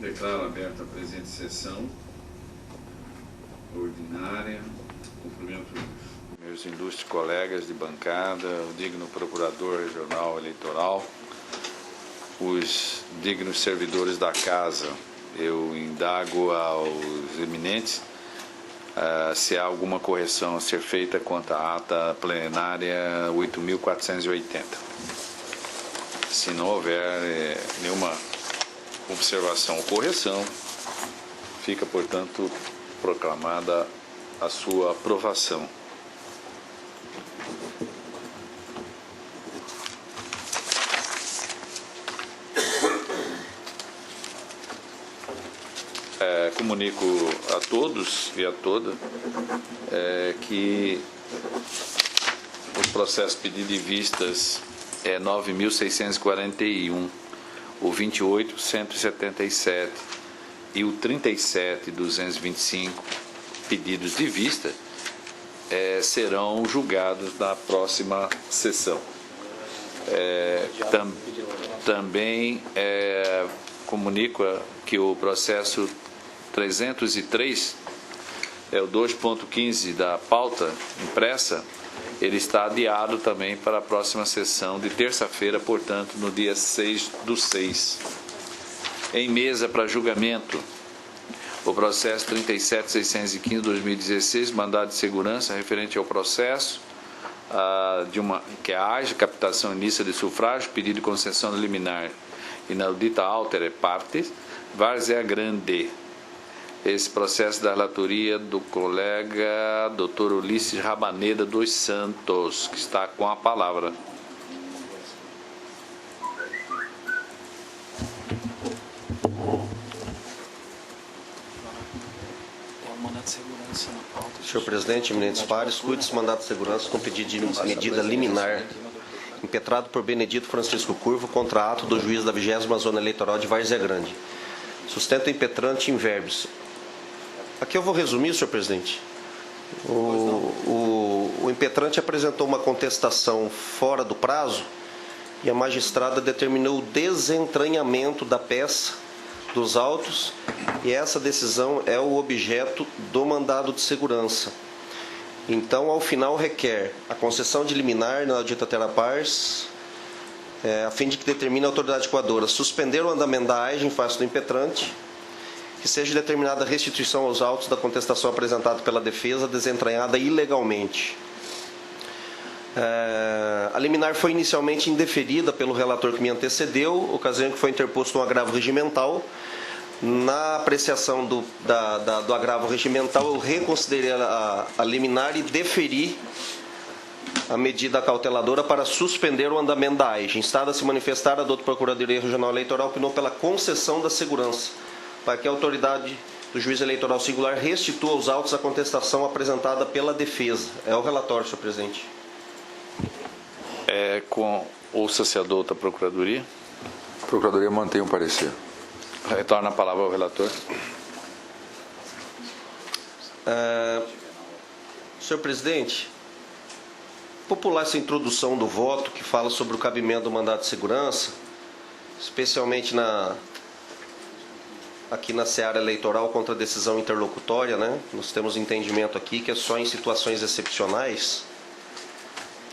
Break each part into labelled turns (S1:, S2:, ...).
S1: Declaro aberta a presente sessão ordinária. Cumprimento meus ilustres colegas de bancada, o digno procurador regional eleitoral, os dignos servidores da casa. Eu indago aos eminentes se há alguma correção a ser feita quanto à ata plenária 8.480. Se não houver nenhuma observação ou correção, fica, portanto, proclamada a sua aprovação. Comunico a todos e a toda que o processo pedido de vistas é 9.641, o 28.177 e o 37.225 pedidos de vista serão julgados na próxima sessão. Também comunico que o processo 303, o 2.15 da pauta impressa, ele está adiado também para a próxima sessão de terça-feira, portanto, no dia 6/6. Em mesa para julgamento, o processo 37.615/2016, mandado de segurança referente ao processo que é a AGE, captação ilícita de sufrágio, pedido de concessão liminar inaudita altere partes, Várzea Grande. Esse processo da relatoria do colega Dr. Ulisses Rabaneda dos Santos, que está com a palavra.
S2: Senhor presidente, eminentes pares, cuide esse mandato de segurança com pedido de medida liminar impetrado por Benedito Francisco Curvo contra ato do juiz da 20ª Zona Eleitoral de Várzea Grande. Sustento impetrante em verbis. Aqui eu vou resumir, senhor presidente. O impetrante apresentou uma contestação fora do prazo e a magistrada determinou o desentranhamento da peça dos autos e essa decisão é o objeto do mandado de segurança. Então, ao final, requer a concessão de liminar na audita terra pars, a fim de que determine a autoridade coadora suspender o andamento da AGE em face do impetrante, que seja determinada a restituição aos autos da contestação apresentada pela defesa desentranhada ilegalmente. A liminar foi inicialmente indeferida pelo relator que me antecedeu, ocasião em que foi interposto um agravo regimental. Na apreciação do agravo regimental, eu reconsiderei a liminar e deferi a medida cauteladora para suspender o andamento da AGE. Instada a se manifestar, a doutora Procuradoria Regional Eleitoral opinou pela concessão da segurança, para que a autoridade do juiz eleitoral singular restitua os autos a contestação apresentada pela defesa. É o relatório, senhor presidente.
S1: Ouça-se a doutora Procuradoria.
S3: A Procuradoria mantém o parecer.
S1: Retorna a palavra ao relator.
S2: Senhor presidente, popular essa introdução do voto que fala sobre o cabimento do mandato de segurança, especialmente aqui na seara eleitoral contra a decisão interlocutória, né? Nós temos entendimento aqui que é só em situações excepcionais.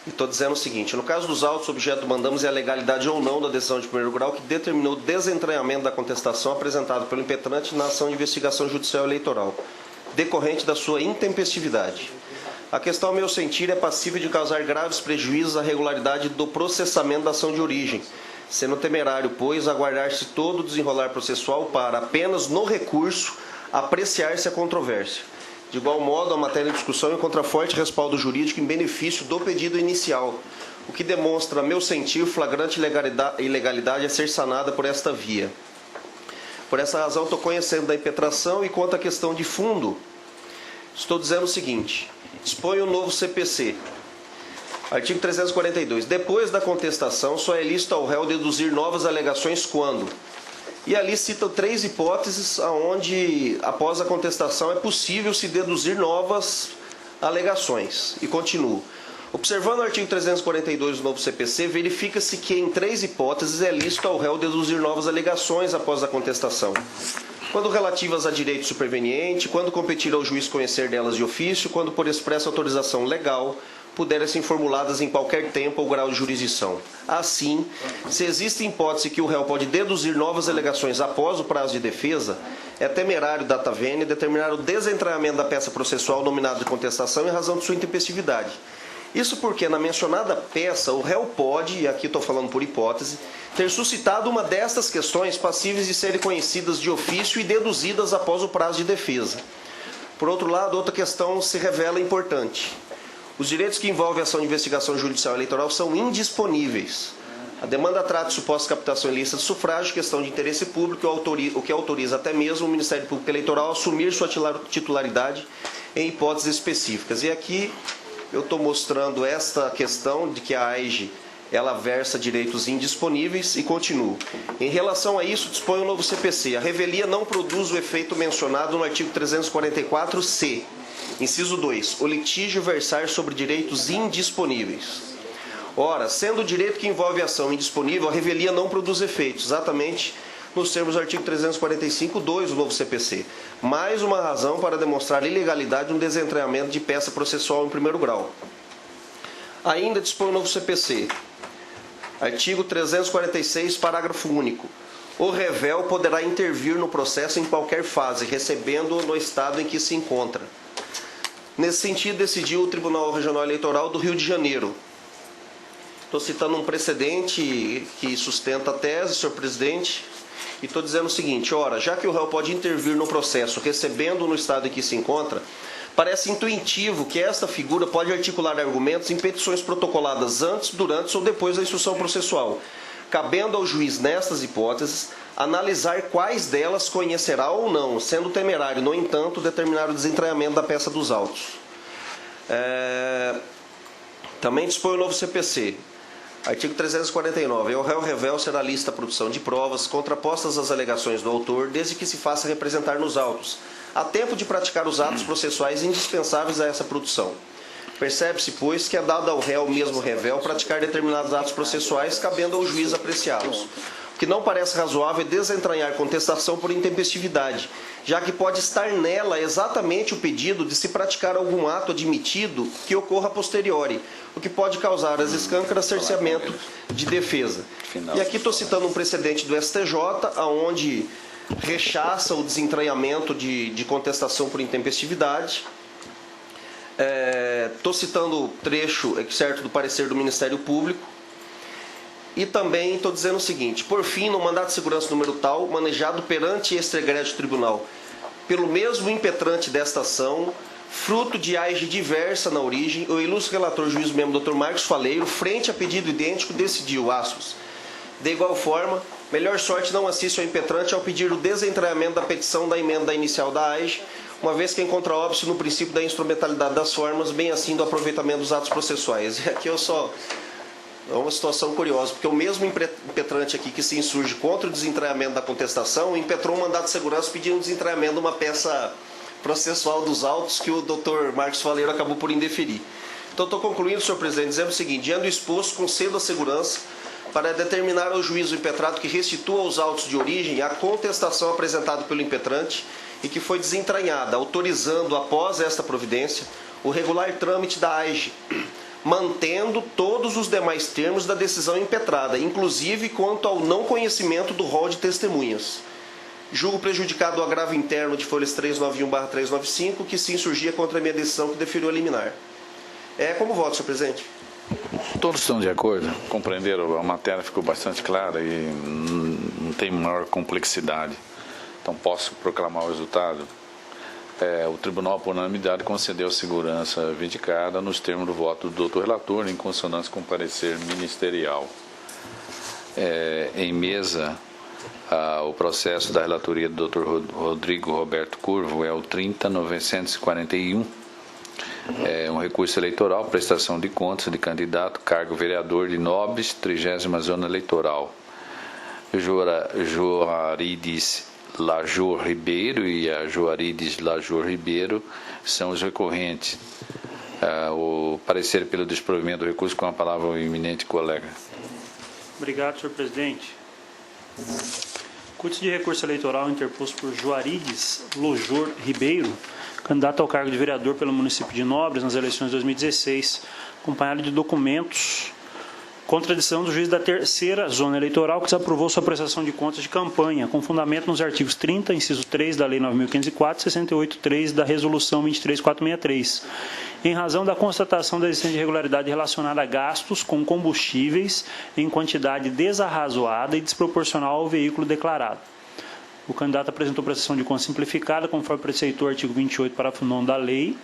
S2: E estou dizendo o seguinte: no caso dos autos, objeto do mandamos é a legalidade ou não da decisão de primeiro grau que determinou o desentranhamento da contestação apresentada pelo impetrante na ação de investigação judicial eleitoral, decorrente da sua intempestividade. A questão, ao meu sentir, é passível de causar graves prejuízos à regularidade do processamento da ação de origem, sendo temerário, pois, aguardar-se todo o desenrolar processual para, apenas no recurso, apreciar-se a controvérsia. De igual modo, a matéria em discussão encontra forte respaldo jurídico em benefício do pedido inicial, o que demonstra, a meu sentir, flagrante ilegalidade a ser sanada por esta via. Por essa razão, estou conhecendo da impetração e quanto à questão de fundo, estou dizendo o seguinte: expõe o novo CPC. Artigo 342. Depois da contestação, só é lícito ao réu deduzir novas alegações quando? E ali citam 3 hipóteses onde, após a contestação, é possível se deduzir novas alegações. E continuo. Observando o artigo 342 do novo CPC, verifica-se que em 3 hipóteses é lícito ao réu deduzir novas alegações após a contestação. Quando relativas a direito superveniente, quando competir ao juiz conhecer delas de ofício, quando por expressa autorização legal, puderem ser formuladas em qualquer tempo ou grau de jurisdição. Assim, se existe hipótese que o réu pode deduzir novas alegações após o prazo de defesa, é temerário data vênia determinar o desentranhamento da peça processual nominada de contestação em razão de sua intempestividade. Isso porque, na mencionada peça, o réu pode, e aqui estou falando por hipótese, ter suscitado uma destas questões passíveis de serem conhecidas de ofício e deduzidas após o prazo de defesa. Por outro lado, outra questão se revela importante. Os direitos que envolvem a ação de investigação judicial eleitoral são indisponíveis. A demanda trata de suposta captação ilícita de sufrágio, questão de interesse público, o que autoriza até mesmo o Ministério Público Eleitoral a assumir sua titularidade em hipóteses específicas. E aqui eu estou mostrando esta questão de que a AIGE ela versa direitos indisponíveis e continuo. Em relação a isso, dispõe o novo CPC. A revelia não produz o efeito mencionado no artigo 344-C. Inciso 2. O litígio versar sobre direitos indisponíveis. Ora, sendo o direito que envolve ação indisponível, a revelia não produz efeitos, exatamente nos termos do artigo 345-2 do novo CPC. Mais uma razão para demonstrar ilegalidade no desentranhamento de peça processual em primeiro grau. Ainda dispõe o novo CPC. Artigo 346, parágrafo único. O revel poderá intervir no processo em qualquer fase, recebendo-o no estado em que se encontra. Nesse sentido, decidiu o Tribunal Regional Eleitoral do Rio de Janeiro. Estou citando um precedente que sustenta a tese, senhor presidente, e estou dizendo o seguinte: ora, já que o réu pode intervir no processo recebendo no estado em que se encontra, parece intuitivo que esta figura pode articular argumentos em petições protocoladas antes, durante ou depois da instrução processual, cabendo ao juiz, nestas hipóteses, analisar quais delas conhecerá ou não, sendo temerário, no entanto, determinar o desentranhamento da peça dos autos. Também dispõe o novo CPC. Artigo 349. O réu revel será lícita a produção de provas contrapostas às alegações do autor, desde que se faça representar nos autos, a tempo de praticar os atos processuais indispensáveis a essa produção. Percebe-se, pois, que é dado ao réu mesmo revel praticar determinados atos processuais, cabendo ao juiz apreciá-los. O que não parece razoável é desentranhar contestação por intempestividade, já que pode estar nela exatamente o pedido de se praticar algum ato admitido que ocorra a posteriori, o que pode causar as escâncaras cerceamento de defesa. E aqui estou citando um precedente do STJ, onde rechaça o desentranhamento de contestação por intempestividade. Estou citando o trecho certo do parecer do Ministério Público. E também estou dizendo o seguinte: por fim, no mandato de segurança número tal, manejado perante este egrégio tribunal, pelo mesmo impetrante desta ação, fruto de AIGE diversa na origem, o ilustre relator juiz membro Dr. Marcos Faleiro, frente a pedido idêntico, decidiu, aspas, de igual forma, melhor sorte não assiste ao impetrante ao pedir o desentranhamento da petição da emenda inicial da AIGE, uma vez que encontra óbice no princípio da instrumentalidade das formas, bem assim do aproveitamento dos atos processuais. E aqui é uma situação curiosa, porque o mesmo impetrante aqui que se insurge contra o desentranhamento da contestação, impetrou um mandato de segurança pedindo o desentranhamento de uma peça processual dos autos que o Dr. Marcos Faleiro acabou por indeferir. Então, estou concluindo, senhor presidente, dizendo o seguinte: diante do exposto, concedo a segurança para determinar ao juiz o impetrado que restitua aos autos de origem a contestação apresentada pelo impetrante e que foi desentranhada, autorizando, após esta providência, o regular trâmite da AIGE, mantendo todos os demais termos da decisão impetrada, inclusive quanto ao não conhecimento do rol de testemunhas. Julgo prejudicado o agravo interno de folhas 391/395, que se insurgia contra a minha decisão que deferiu a liminar. Como voto, senhor presidente?
S1: Todos estão de acordo, compreenderam, a matéria ficou bastante clara e não tem maior complexidade. Então posso proclamar o resultado. O Tribunal, por unanimidade, concedeu segurança vindicada nos termos do voto do doutor relator, em consonância com o parecer ministerial. Em mesa, o processo da relatoria do doutor Rodrigo Roberto Curvo é o 30.941. Um recurso eleitoral, prestação de contas de candidato, cargo vereador de Nobres, 30ª Zona Eleitoral. Joarides Lajor Ribeiro e a Joarides Lajor Ribeiro são os recorrentes. O parecer pelo desprovimento do recurso, com a palavra o eminente colega.
S4: Obrigado, senhor presidente. Curso de recurso eleitoral interposto por Juarides Lojor Ribeiro, candidato ao cargo de vereador pelo município de Nobres nas eleições de 2016, acompanhado de documentos contra a decisão do juiz da terceira zona eleitoral que desaprovou sua prestação de contas de campanha, com fundamento nos artigos 30, inciso 3 da Lei 9.504 e 68.3 da Resolução 23.463, em razão da constatação da existência de irregularidade relacionada a gastos com combustíveis em quantidade desarrazoada e desproporcional ao veículo declarado. O candidato apresentou prestação de contas simplificada, conforme preceitou o artigo 28, parágrafo 9 da lei.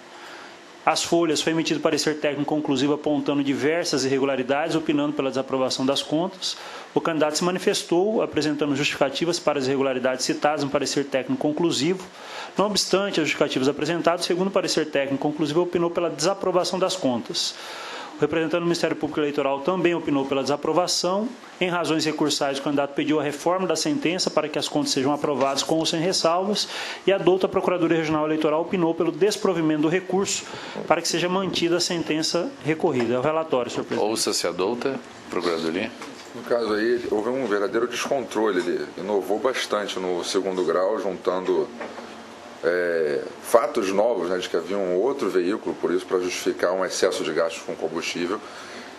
S4: As folhas foi emitido parecer técnico conclusivo apontando diversas irregularidades, opinando pela desaprovação das contas. O candidato se manifestou, apresentando justificativas para as irregularidades citadas no parecer técnico conclusivo. Não obstante as justificativas apresentadas, segundo o parecer técnico conclusivo, opinou pela desaprovação das contas. O representante do Ministério Público Eleitoral também opinou pela desaprovação. Em razões recursais, o candidato pediu a reforma da sentença para que as contas sejam aprovadas com ou sem ressalvas, e a douta Procuradoria Regional Eleitoral opinou pelo desprovimento do recurso para que seja mantida a sentença recorrida. É o relatório, senhor presidente.
S1: Ouça-se a douta Procuradoria.
S3: No caso aí, houve um verdadeiro descontrole. Ele inovou bastante no segundo grau, juntando fatos novos, né, de que havia um outro veículo, por isso, para justificar um excesso de gastos com combustível.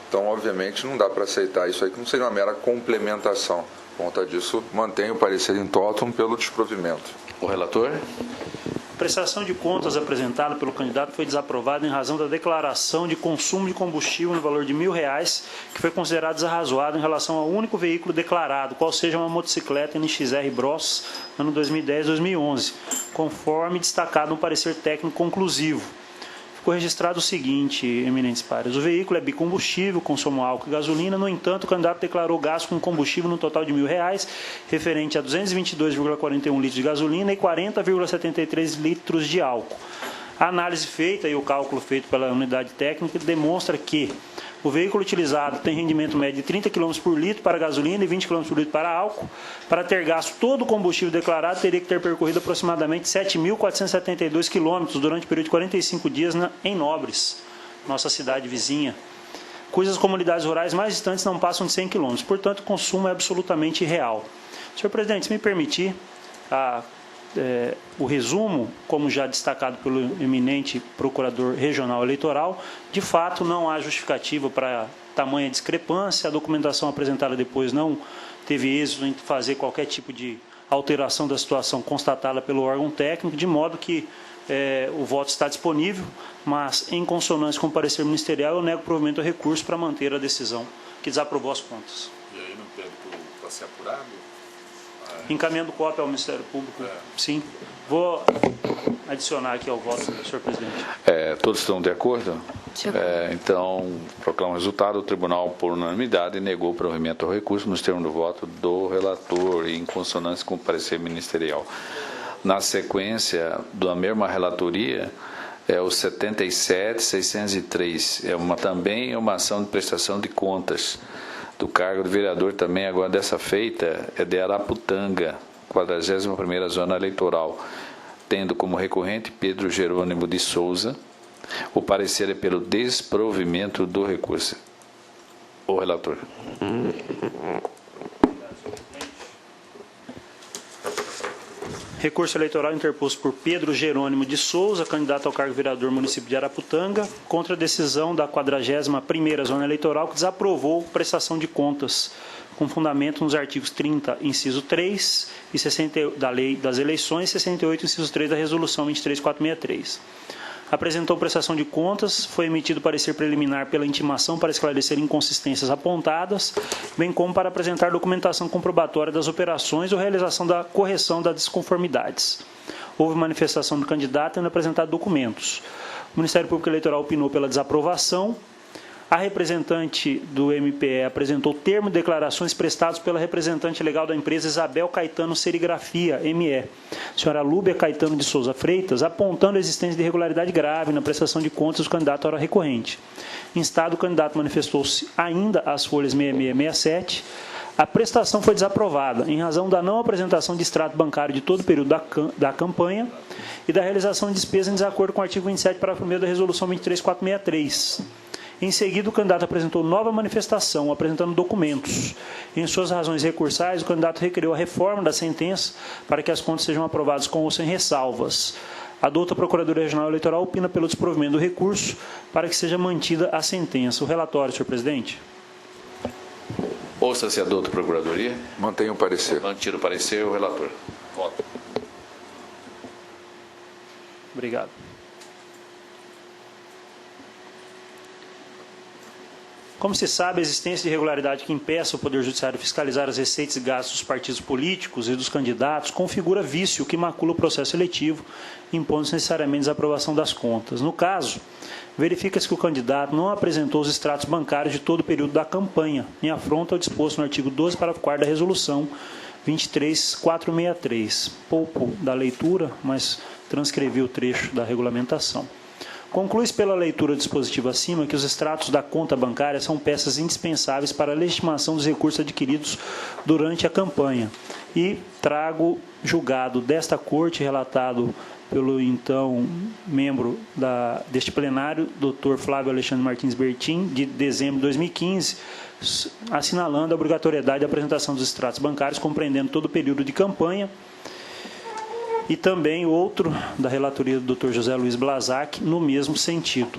S3: Então, obviamente, não dá para aceitar isso aí, que não seria uma mera complementação. Por conta disso, mantenho o parecer em totum pelo desprovimento.
S1: O relator.
S4: A prestação de contas apresentada pelo candidato foi desaprovada em razão da declaração de consumo de combustível no valor de R$1.000, que foi considerado desarrazoado em relação ao único veículo declarado, qual seja uma motocicleta NXR Bros, ano 2010-2011, conforme destacado no parecer técnico conclusivo. Ficou registrado o seguinte, eminentes pares: o veículo é bicombustível, consome álcool e gasolina. No entanto, o candidato declarou gasto com combustível no total de R$1.000, referente a 222,41 litros de gasolina e 40,73 litros de álcool. A análise feita e o cálculo feito pela unidade técnica demonstra que o veículo utilizado tem rendimento médio de 30 km por litro para gasolina e 20 km por litro para álcool. Para ter gasto todo o combustível declarado, teria que ter percorrido aproximadamente 7.472 km durante o período de 45 dias em Nobres, nossa cidade vizinha, cujas comunidades rurais mais distantes não passam de 100 km. Portanto, o consumo é absolutamente irreal. Senhor presidente, se me permitir, o resumo, como já destacado pelo eminente procurador regional eleitoral, de fato não há justificativa para tamanha discrepância. A documentação apresentada depois não teve êxito em fazer qualquer tipo de alteração da situação constatada pelo órgão técnico, de modo que o voto está disponível, mas em consonância com o parecer ministerial, eu nego o provimento ao recurso para manter a decisão que desaprovou as contas.
S1: E aí não pede para ser apurado?
S4: Encaminhando cópia ao Ministério Público, sim. Vou adicionar aqui ao voto, senhor presidente.
S1: Todos estão de acordo? Então, proclamo o resultado. O tribunal, por unanimidade, negou o provimento ao recurso nos termos do voto do relator, em consonância com o parecer ministerial. Na sequência da mesma relatoria, o 77.603. Também uma ação de prestação de contas do cargo de vereador, também agora dessa feita, é de Araputanga, 41ª Zona Eleitoral, tendo como recorrente Pedro Jerônimo de Souza. O parecer é pelo desprovimento do recurso. O relator.
S4: Recurso eleitoral interposto por Pedro Jerônimo de Souza, candidato ao cargo de vereador município de Araputanga, contra a decisão da 41ª Zona Eleitoral que desaprovou prestação de contas, com fundamento nos artigos 30, inciso 3 e 60 da Lei das Eleições, 68, inciso 3 da Resolução 23.463. Apresentou prestação de contas, foi emitido parecer preliminar pela intimação para esclarecer inconsistências apontadas, bem como para apresentar documentação comprobatória das operações ou realização da correção das desconformidades. Houve manifestação do candidato e apresentado documentos. O Ministério Público Eleitoral opinou pela desaprovação. A representante do MPE apresentou termo de declarações prestados pela representante legal da empresa Isabel Caetano Serigrafia, ME, senhora Lúbia Caetano de Souza Freitas, apontando a existência de irregularidade grave na prestação de contas do candidato à hora recorrente. Instado, o candidato manifestou-se ainda às folhas 66 e 67, A prestação foi desaprovada em razão da não apresentação de extrato bancário de todo o período da campanha e da realização de despesas em desacordo com o artigo 27, parágrafo 1º da Resolução 23463. Em seguida, o candidato apresentou nova manifestação, apresentando documentos. Em suas razões recursais, o candidato requereu a reforma da sentença para que as contas sejam aprovadas com ou sem ressalvas. A douta Procuradoria Regional Eleitoral opina pelo desprovimento do recurso para que seja mantida a sentença. O relatório, senhor presidente.
S1: Ouça-se a douta Procuradoria.
S3: Mantenho o parecer.
S1: Mantido o parecer, o relator. Voto.
S4: Obrigado. Como se sabe, a existência de irregularidade que impeça o Poder Judiciário fiscalizar as receitas e gastos dos partidos políticos e dos candidatos configura vício que macula o processo eletivo, impondo-se necessariamente a desaprovação das contas. No caso, verifica-se que o candidato não apresentou os extratos bancários de todo o período da campanha, em afronta ao disposto no artigo 12, parágrafo 4º da Resolução 23463. Pouco da leitura, mas transcrevi o trecho da regulamentação. Conclui-se pela leitura do dispositivo acima que os extratos da conta bancária são peças indispensáveis para a legitimação dos recursos adquiridos durante a campanha. E trago julgado desta Corte, relatado pelo então membro deste plenário, Dr. Flávio Alexandre Martins Bertin, de dezembro de 2015, assinalando a obrigatoriedade da apresentação dos extratos bancários, compreendendo todo o período de campanha, e também outro da relatoria do Dr. José Luiz Blazac, no mesmo sentido.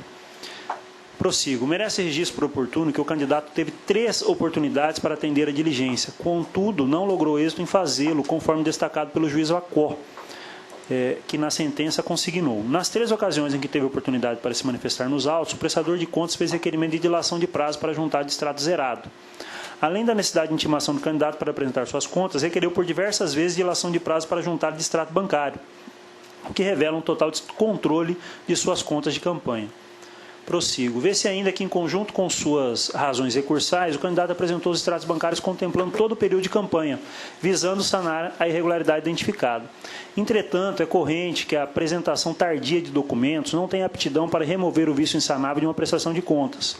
S4: Prossigo. Merece registro oportuno que o candidato teve 3 oportunidades para atender a diligência, contudo, não logrou êxito em fazê-lo, conforme destacado pelo juiz Vacó, que na sentença consignou. Nas 3 ocasiões em que teve oportunidade para se manifestar nos autos, o prestador de contas fez requerimento de dilação de prazo para juntar de extrato zerado. Além da necessidade de intimação do candidato para apresentar suas contas, requereu por diversas vezes dilação de prazo para juntar de extrato bancário, o que revela um total descontrole de suas contas de campanha. Prossigo. Vê-se ainda que, em conjunto com suas razões recursais, o candidato apresentou os extratos bancários contemplando todo o período de campanha, visando sanar a irregularidade identificada. Entretanto, é corrente que a apresentação tardia de documentos não tem aptidão para remover o vício insanável de uma prestação de contas.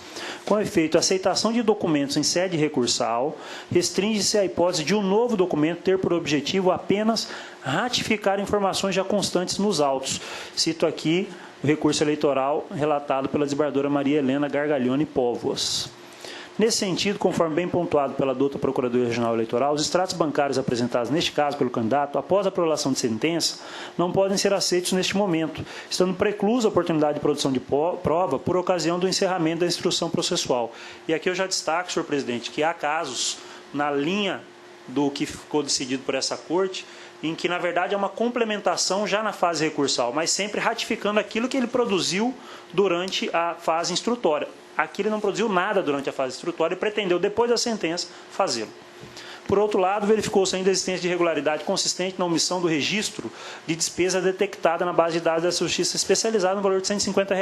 S4: Com efeito, a aceitação de documentos em sede recursal restringe-se à hipótese de um novo documento ter por objetivo apenas ratificar informações já constantes nos autos. Cito aqui o recurso eleitoral relatado pela desembargadora Maria Helena Gargalhone Póvoas. Nesse sentido, conforme bem pontuado pela douta Procuradoria Regional Eleitoral, os extratos bancários apresentados neste caso pelo candidato, após a prolação de sentença, não podem ser aceitos neste momento, estando preclusa a oportunidade de produção de prova por ocasião do encerramento da instrução processual. E aqui eu já destaco, senhor presidente, que há casos na linha do que ficou decidido por essa Corte, em que, na verdade, é uma complementação já na fase recursal, mas sempre ratificando aquilo que ele produziu durante a fase instrutória. Aqui ele não produziu nada durante a fase instrutória e pretendeu, depois da sentença, fazê-lo. Por outro lado, verificou-se ainda a existência de irregularidade consistente na omissão do registro de despesa detectada na base de dados da Justiça especializada no valor de R$ 150,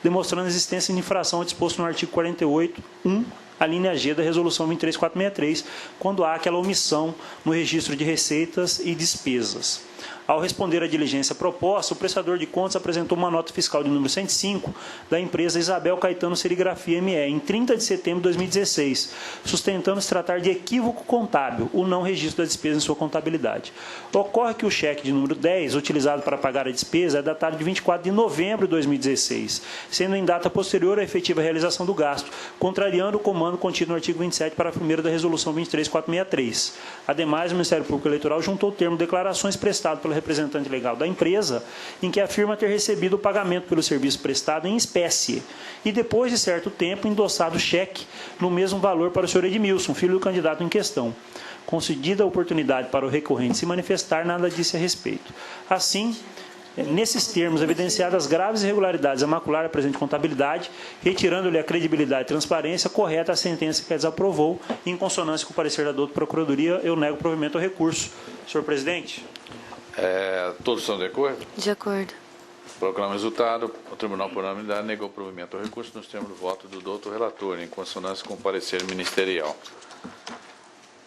S4: demonstrando a existência de infração ao disposto no artigo 48.1, a linha G da Resolução 23463, quando há aquela omissão no registro de receitas e despesas. Ao responder à diligência proposta, o prestador de contas apresentou uma nota fiscal de número 105 da empresa Isabel Caetano Serigrafia ME, em 30 de setembro de 2016, sustentando se tratar de equívoco contábil, o não registro da despesa em sua contabilidade. Ocorre que o cheque de número 10, utilizado para pagar a despesa, é datado de 24 de novembro de 2016, sendo em data posterior à efetiva realização do gasto, contrariando o comando contido no artigo 27, parágrafo 1º da Resolução 23463. Ademais, o Ministério Público Eleitoral juntou o termo declarações prestado pelo representante legal da empresa, em que afirma ter recebido o pagamento pelo serviço prestado em espécie e, depois de certo tempo, endossado cheque no mesmo valor para o senhor Edmilson, filho do candidato em questão. Concedida a oportunidade para o recorrente se manifestar, nada disse a respeito. Assim, nesses termos, evidenciadas graves irregularidades a macular a presente contabilidade, retirando-lhe a credibilidade e transparência, correta a sentença que a desaprovou, em consonância com o parecer da douta Procuradoria, eu nego o provimento ao recurso. Senhor presidente.
S1: Todos estão de acordo?
S5: De acordo.
S1: Proclamo o resultado. O Tribunal, por unanimidade, negou o provimento ao recurso nos termos do voto do doutor relator, em consonância com o parecer ministerial.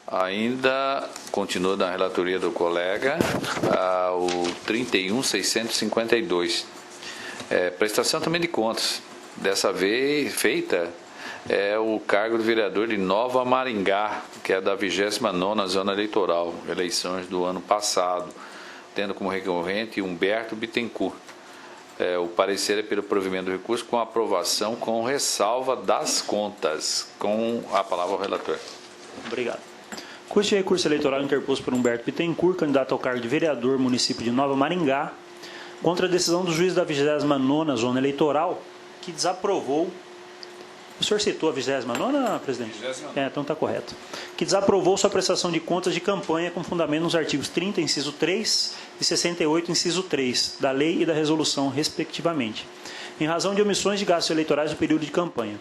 S1: Ainda continua na relatoria do colega o 31.652. Prestação também de contas. Dessa vez feita é o cargo de vereador de Nova Maringá, que é da 29ª Zona Eleitoral, eleições do ano passado, tendo como recorrente Humberto Bittencourt. O parecer é pelo provimento do recurso com aprovação com ressalva das contas. Com a palavra ao relator.
S4: Obrigado. Curso de recurso eleitoral interposto por Humberto Bittencourt, candidato ao cargo de vereador, município de Nova Maringá, contra a decisão do juiz da 29ª Zona Eleitoral, que desaprovou. O senhor citou a 29ª, presidente? 29ª. Então está correto. Que desaprovou sua prestação de contas de campanha com fundamento nos artigos 30, inciso 3 e 68, inciso 3, da lei e da resolução, respectivamente, em razão de omissões de gastos eleitorais no período de campanha.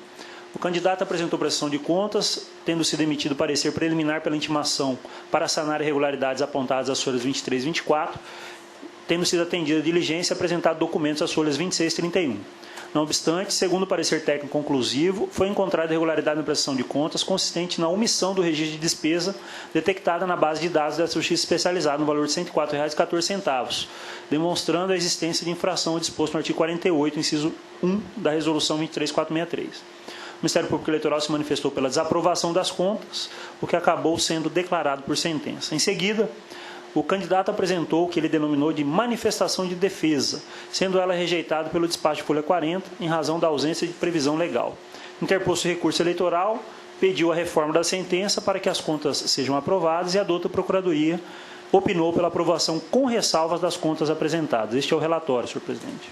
S4: O candidato apresentou prestação de contas, tendo sido emitido parecer preliminar pela intimação para sanar irregularidades apontadas às folhas 23 e 24, tendo sido atendida a diligência e apresentado documentos às folhas 26 e 31. Não obstante, segundo o parecer técnico conclusivo, foi encontrada irregularidade na prestação de contas consistente na omissão do registro de despesa detectada na base de dados da Justiça Especializada no valor de R$ 104,14, demonstrando a existência de infração ao disposto no artigo 48, inciso 1 da Resolução 23463. O Ministério Público Eleitoral se manifestou pela desaprovação das contas, o que acabou sendo declarado por sentença. Em seguida, o candidato apresentou o que ele denominou de manifestação de defesa, sendo ela rejeitada pelo despacho de folha 40, em razão da ausência de previsão legal. Interposto recurso eleitoral, pediu a reforma da sentença para que as contas sejam aprovadas e a douta Procuradoria opinou pela aprovação com ressalvas das contas apresentadas. Este é o relatório, senhor presidente.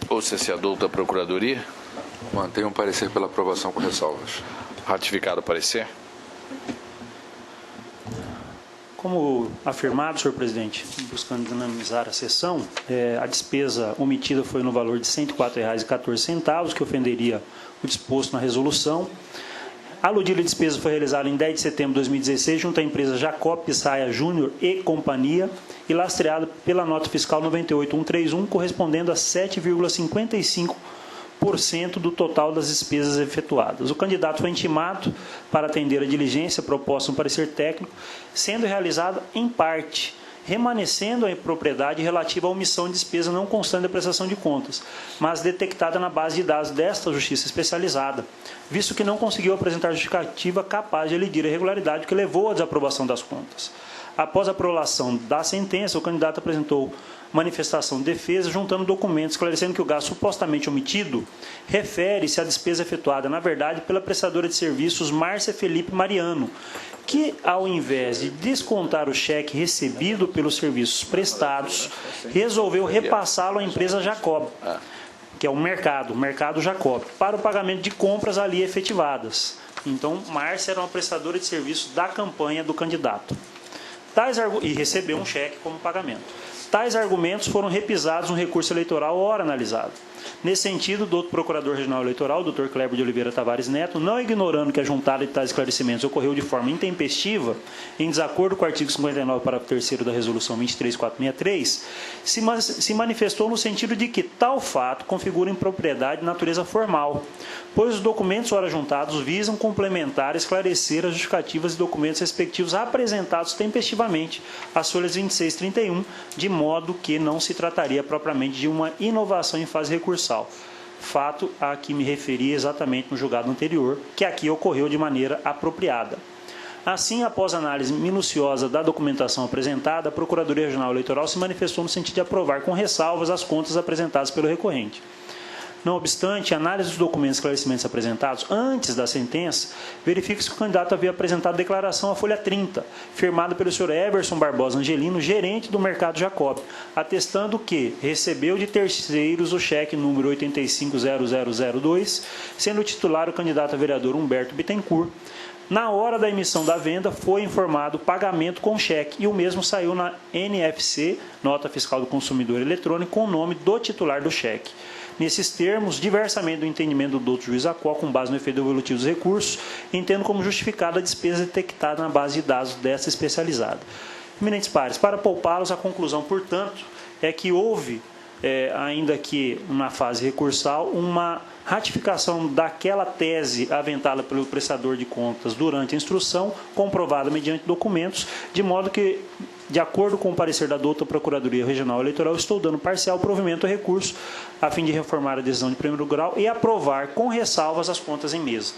S1: Ouça se a douta Procuradoria.
S3: Mantenho um parecer pela aprovação com ressalvas.
S1: Ratificado o parecer.
S4: Como afirmado, senhor presidente, buscando dinamizar a sessão, a despesa omitida foi no valor de R$ 104,14, que ofenderia o disposto na resolução. A aludida despesa foi realizada em 10 de setembro de 2016 junto à empresa Jacob Saia Júnior e Companhia e lastreada pela nota fiscal 98131, correspondendo a 7,55% do total das despesas efetuadas. O candidato foi intimado para atender a diligência proposta no parecer técnico, sendo realizada em parte, remanescendo a impropriedade relativa à omissão de despesa não constante da prestação de contas, mas detectada na base de dados desta Justiça Especializada, visto que não conseguiu apresentar justificativa capaz de elidir a irregularidade que levou à desaprovação das contas. Após a prolação da sentença, o candidato apresentou manifestação de defesa, juntando documentos esclarecendo que o gasto supostamente omitido refere-se à despesa efetuada, na verdade, pela prestadora de serviços Márcia Felipe Mariano, que, ao invés de descontar o cheque recebido pelos serviços prestados, resolveu repassá-lo à empresa Jacob, que é o mercado Jacob, para o pagamento de compras ali efetivadas. Então, Márcia era uma prestadora de serviços da campanha do candidato. E recebeu um cheque como pagamento. Tais argumentos foram repisados no recurso eleitoral ora analisado. Nesse sentido, o doutor Procurador Regional Eleitoral, Dr. Kleber de Oliveira Tavares Neto, não ignorando que a juntada de tais esclarecimentos ocorreu de forma intempestiva, em desacordo com o artigo 59, parágrafo 3º da Resolução 23463, se manifestou no sentido de que tal fato configura impropriedade de natureza formal, pois os documentos ora juntados visam complementar e esclarecer as justificativas e documentos respectivos apresentados tempestivamente às folhas 26 e 31, de modo que não se trataria propriamente de uma inovação em fase recursal. Fato a que me referi exatamente no julgado anterior, que aqui ocorreu de maneira apropriada. Assim, após análise minuciosa da documentação apresentada, a Procuradoria Regional Eleitoral se manifestou no sentido de aprovar com ressalvas as contas apresentadas pelo recorrente. Não obstante, a análise dos documentos e esclarecimentos apresentados antes da sentença, verifica-se que o candidato havia apresentado declaração à folha 30, firmada pelo senhor Everson Barbosa Angelino, gerente do Mercado Jacob, atestando que recebeu de terceiros o cheque número 850002, sendo o titular o candidato a vereador Humberto Bittencourt. Na hora da emissão da venda, foi informado o pagamento com cheque e o mesmo saiu na NFC, Nota Fiscal do Consumidor Eletrônico, com o nome do titular do cheque. Nesses termos, diversamente do entendimento do doutor juiz Acó, com base no efeito devolutivo dos recursos, entendo como justificada a despesa detectada na base de dados desta especializada. Eminentes pares, para poupá-los, a conclusão, portanto, é que houve, ainda que na fase recursal, uma ratificação daquela tese aventada pelo prestador de contas durante a instrução, comprovada mediante documentos, de modo que De acordo com o parecer da douta Procuradoria Regional Eleitoral, estou dando parcial provimento ao recurso a fim de reformar a decisão de primeiro grau e aprovar com ressalvas as contas em mesa.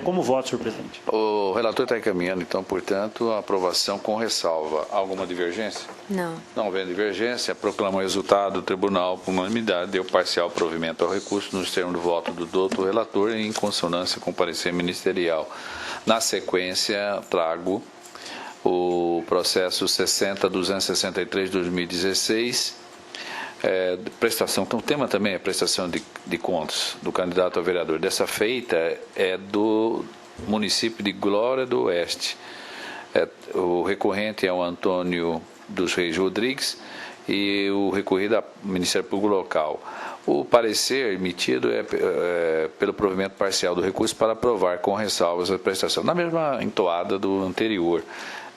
S4: Como voto, senhor presidente.
S1: O relator está encaminhando, então, portanto, a aprovação com ressalva. Alguma divergência?
S5: Não.
S1: Não havendo divergência, proclama o resultado do tribunal por unanimidade, deu parcial provimento ao recurso nos termos do voto do doutor relator em consonância com o parecer ministerial. Na sequência, trago o processo 60.263/2016, prestação, o tema também é prestação de contas do candidato a vereador. Dessa feita é do município de Glória do Oeste. O recorrente é o Antônio dos Reis Rodrigues e o recorrido ao Ministério Público Local. O parecer emitido é pelo provimento parcial do recurso para aprovar com ressalvas a prestação, na mesma entoada do anterior,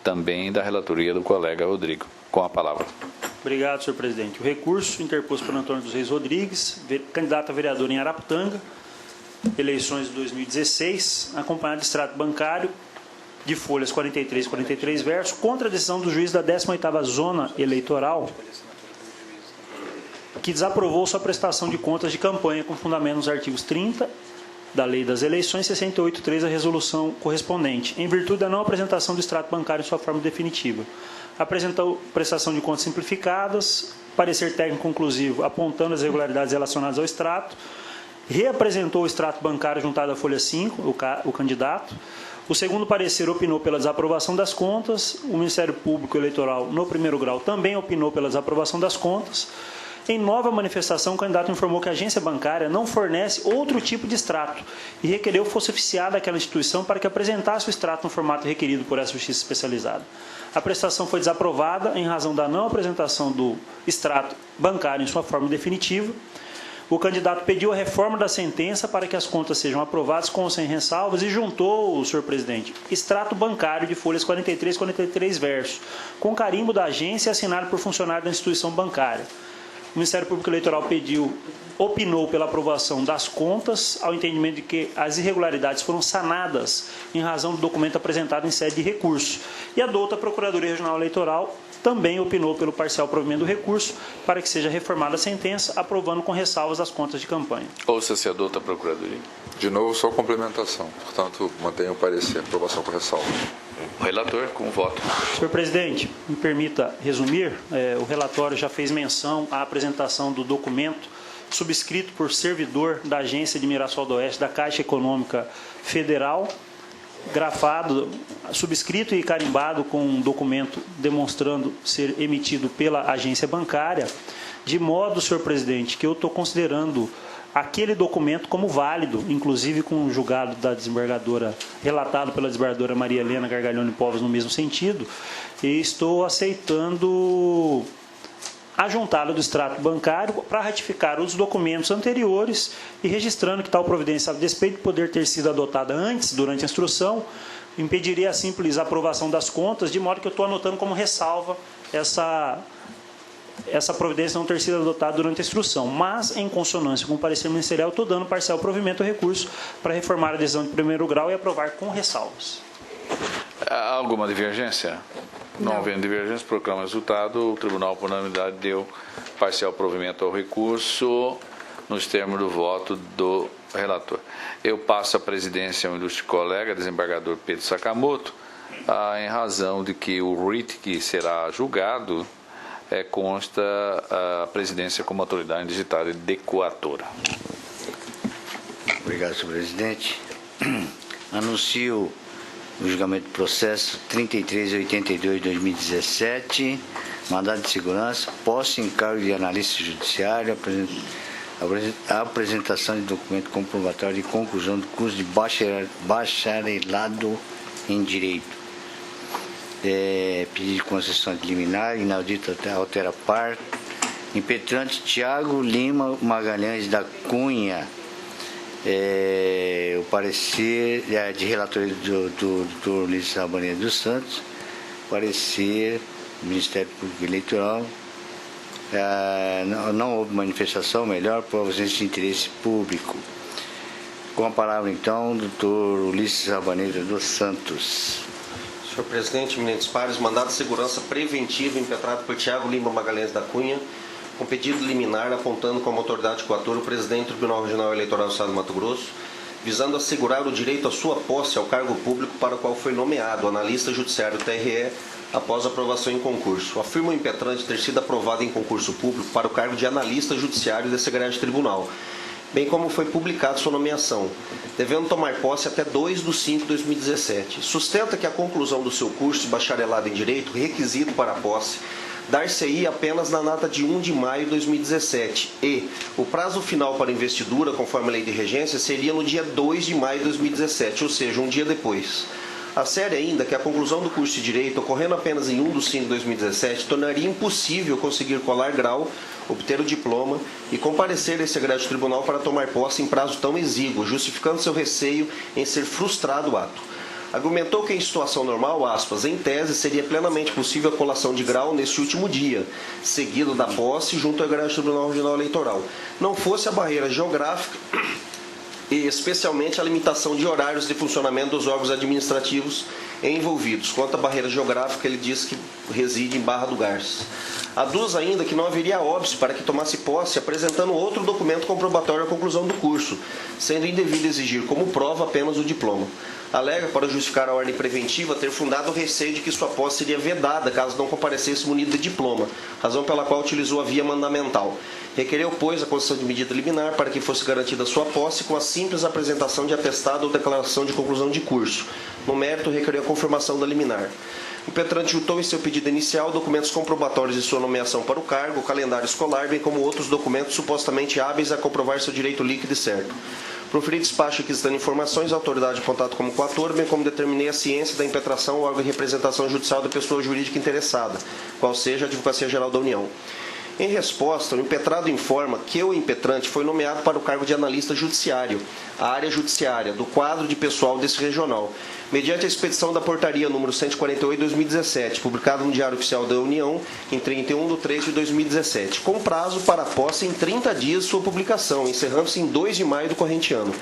S1: também da relatoria do colega Rodrigo. Com a palavra.
S4: Obrigado, senhor presidente. O recurso interposto por Antônio dos Reis Rodrigues, candidato a vereador em Araputanga, eleições de 2016, acompanhado de extrato bancário de folhas 43 e 43 versos, contra a decisão do juiz da 18ª Zona Eleitoral, que desaprovou sua prestação de contas de campanha com fundamento nos artigos 30 da Lei das Eleições, 68.3 da resolução correspondente, em virtude da não apresentação do extrato bancário em sua forma definitiva. Apresentou prestação de contas simplificadas, parecer técnico conclusivo apontando as irregularidades relacionadas ao extrato, reapresentou o extrato bancário juntado à folha 5, o candidato. O segundo parecer opinou pela desaprovação das contas, o Ministério Público Eleitoral, no primeiro grau, também opinou pela desaprovação das contas. Em nova manifestação, o candidato informou que a agência bancária não fornece outro tipo de extrato e requereu que fosse oficiada aquela instituição para que apresentasse o extrato no formato requerido por essa justiça especializada. A prestação foi desaprovada em razão da não apresentação do extrato bancário em sua forma definitiva. O candidato pediu a reforma da sentença para que as contas sejam aprovadas com ou sem ressalvas e juntou, senhor presidente, extrato bancário de folhas 43 e 43 versos, com carimbo da agência assinado por funcionário da instituição bancária. O Ministério Público Eleitoral opinou pela aprovação das contas, ao entendimento de que as irregularidades foram sanadas em razão do documento apresentado em sede de recurso. E a douta Procuradoria Regional Eleitoral também opinou pelo parcial provimento do recurso para que seja reformada a sentença, aprovando com ressalvas as contas de campanha.
S1: Ouça-se a douta Procuradoria.
S3: De novo, só complementação. Portanto, mantenho o parecer, aprovação com ressalva.
S1: O relator, com voto.
S4: Senhor presidente, me permita resumir. O relatório já fez menção à apresentação do documento subscrito por servidor da agência de Mirassol do Oeste da Caixa Econômica Federal, grafado, subscrito e carimbado com um documento demonstrando ser emitido pela agência bancária, de modo, senhor presidente, que eu estou considerando aquele documento como válido, inclusive com o julgado da desembargadora, relatado pela desembargadora Maria Helena Gargalhoni Povos no mesmo sentido, e estou aceitando a juntada do extrato bancário para ratificar os documentos anteriores e registrando que tal providência, a despeito de poder ter sido adotada antes, durante a instrução, impediria a simples aprovação das contas, de modo que eu estou anotando como ressalva essa providência não ter sido adotada durante a instrução, mas, em consonância com o parecer ministerial, estou dando parcial provimento ao recurso para reformar a decisão de primeiro grau e aprovar com ressalvas.
S1: Há alguma divergência? Não havendo divergência, proclama o resultado. O tribunal, por unanimidade, deu parcial provimento ao recurso nos termos do voto do relator. Eu passo a presidência ao ilustre colega, desembargador Pedro Sakamoto, em razão de que o RIT que será julgado consta a presidência como autoridade digitária adequatora.
S6: Obrigado, senhor presidente. Anuncio o julgamento do processo 3382/2017, mandado de segurança, posse em cargo de analista judiciário, a apresentação de documento comprobatório de conclusão do curso de bacharelado em Direito. Pedido de concessão de liminar, inaudito altera par, impetrante Tiago Lima Magalhães da Cunha, o parecer de relatoria do Dr. Ulisses Rabaneda dos Santos, parecer do Ministério Público Eleitoral, não houve manifestação, melhor, por ausência de interesse público. Com a palavra, então, o Dr. Ulisses Rabaneda dos Santos.
S2: Senhor presidente, eminentes pares, mandado de segurança preventivo impetrado por Tiago Lima Magalhães da Cunha, com pedido liminar apontando como autoridade coatora o presidente do Tribunal Regional Eleitoral do Estado do Mato Grosso, visando assegurar o direito à sua posse ao cargo público para o qual foi nomeado analista judiciário TRE após aprovação em concurso. Afirma o impetrante ter sido aprovado em concurso público para o cargo de analista judiciário desse grande tribunal, bem como foi publicado sua nomeação, devendo tomar posse até 2/5/2017. Sustenta que a conclusão do seu curso de bacharelado em Direito, requisito para a posse, dar-se-ia apenas na data de 1 de maio de 2017 e o prazo final para investidura, conforme a lei de regência, seria no dia 2 de maio de 2017, ou seja, um dia depois. Asserre ainda que a conclusão do curso de Direito, ocorrendo apenas em 1/5/2017, tornaria impossível conseguir colar grau, obter o diploma e comparecer a esse grande tribunal para tomar posse em prazo tão exíguo, justificando seu receio em ser frustrado o ato. Argumentou que em situação normal, aspas, em tese, seria plenamente possível a colação de grau neste último dia, seguido da posse junto ao grande Tribunal Regional Eleitoral, não fosse a barreira geográfica e especialmente a limitação de horários de funcionamento dos órgãos administrativos envolvidos. Quanto à barreira geográfica, ele diz que reside em Barra do Garças. Aduz ainda que não haveria óbice para que tomasse posse apresentando outro documento comprobatório à conclusão do curso, sendo indevido exigir como prova apenas o diploma. Alega, para justificar a ordem preventiva, ter fundado o receio de que sua posse seria vedada caso não comparecesse munido de diploma, razão pela qual utilizou a via mandamental. Requereu, pois, a concessão de medida liminar para que fosse garantida sua posse com a simples apresentação de atestado ou declaração de conclusão de curso. No mérito, requereu a confirmação da liminar. O impetrante juntou em seu pedido inicial documentos comprobatórios de sua nomeação para o cargo, o calendário escolar, bem como outros documentos supostamente hábeis a comprovar seu direito líquido e certo. Proferi despacho requisitando informações à autoridade apontada como coator, bem como determinei a ciência da impetração ao órgão de representação judicial da pessoa jurídica interessada, qual seja a Advocacia Geral da União. Em resposta, o impetrado informa que o impetrante foi nomeado para o cargo de analista judiciário, a área judiciária, do quadro de pessoal desse regional, mediante a expedição da portaria número 148/2017, publicada no Diário Oficial da União em 31/3/2017, com prazo para a posse em 30 dias de sua publicação, encerrando-se em 2 de maio do corrente ano.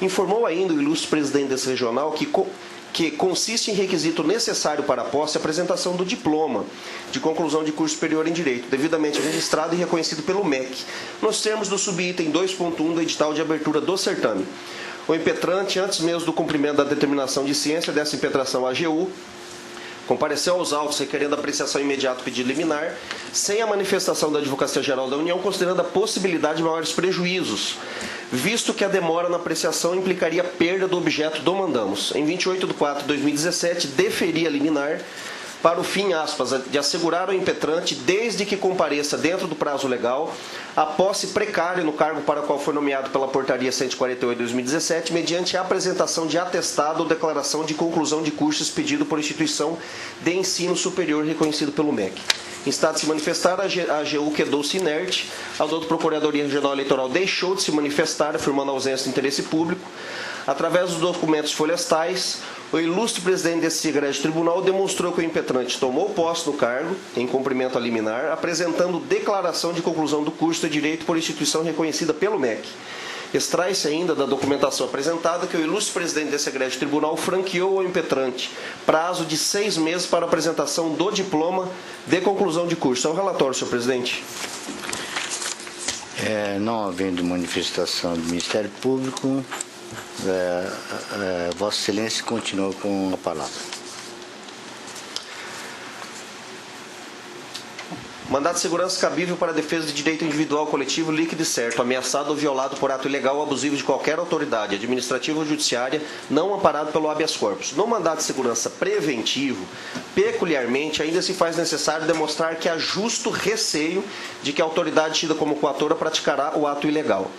S2: Informou ainda o ilustre presidente desse regional que consiste em requisito necessário para a posse a apresentação do diploma de conclusão de curso superior em Direito, devidamente registrado e reconhecido pelo MEC, nos termos do subitem 2.1 do edital de abertura do certame. O impetrante, antes mesmo do cumprimento da determinação de ciência dessa impetração AGU, compareceu aos autos requerendo apreciação imediata do pedido liminar, sem a manifestação da Advocacia Geral da União, considerando a possibilidade de maiores prejuízos, visto que a demora na apreciação implicaria perda do objeto do mandamos. Em 28/4/2017, deferia liminar para o fim, aspas, de assegurar ao impetrante, desde que compareça dentro do prazo legal, a posse precária no cargo para o qual foi nomeado pela portaria 148/2017, mediante a apresentação de atestado ou declaração de conclusão de curso expedido por instituição de ensino superior reconhecido pelo MEC. Em estado de se manifestar, a AGU quedou-se inerte, a doutora Procuradoria Regional Eleitoral deixou de se manifestar, afirmando a ausência de interesse público. Através dos documentos folhestais, o ilustre presidente desse grande tribunal demonstrou que o impetrante tomou posse no cargo, em cumprimento a liminar, apresentando declaração de conclusão do curso de Direito por instituição reconhecida pelo MEC. Extrai-se ainda da documentação apresentada que o ilustre presidente desse grande tribunal franqueou ao impetrante prazo de 6 meses para a apresentação do diploma de conclusão de curso. É o relatório, senhor presidente.
S6: Não havendo manifestação do Ministério Público, Vossa Excelência continua com a palavra.
S2: Mandado de segurança cabível para a defesa de direito individual, coletivo, líquido e certo, ameaçado ou violado por ato ilegal ou abusivo de qualquer autoridade, administrativa ou judiciária, não amparado pelo habeas corpus. No mandado de segurança preventivo, peculiarmente, ainda se faz necessário demonstrar que há justo receio de que a autoridade tida como coatora praticará o ato ilegal.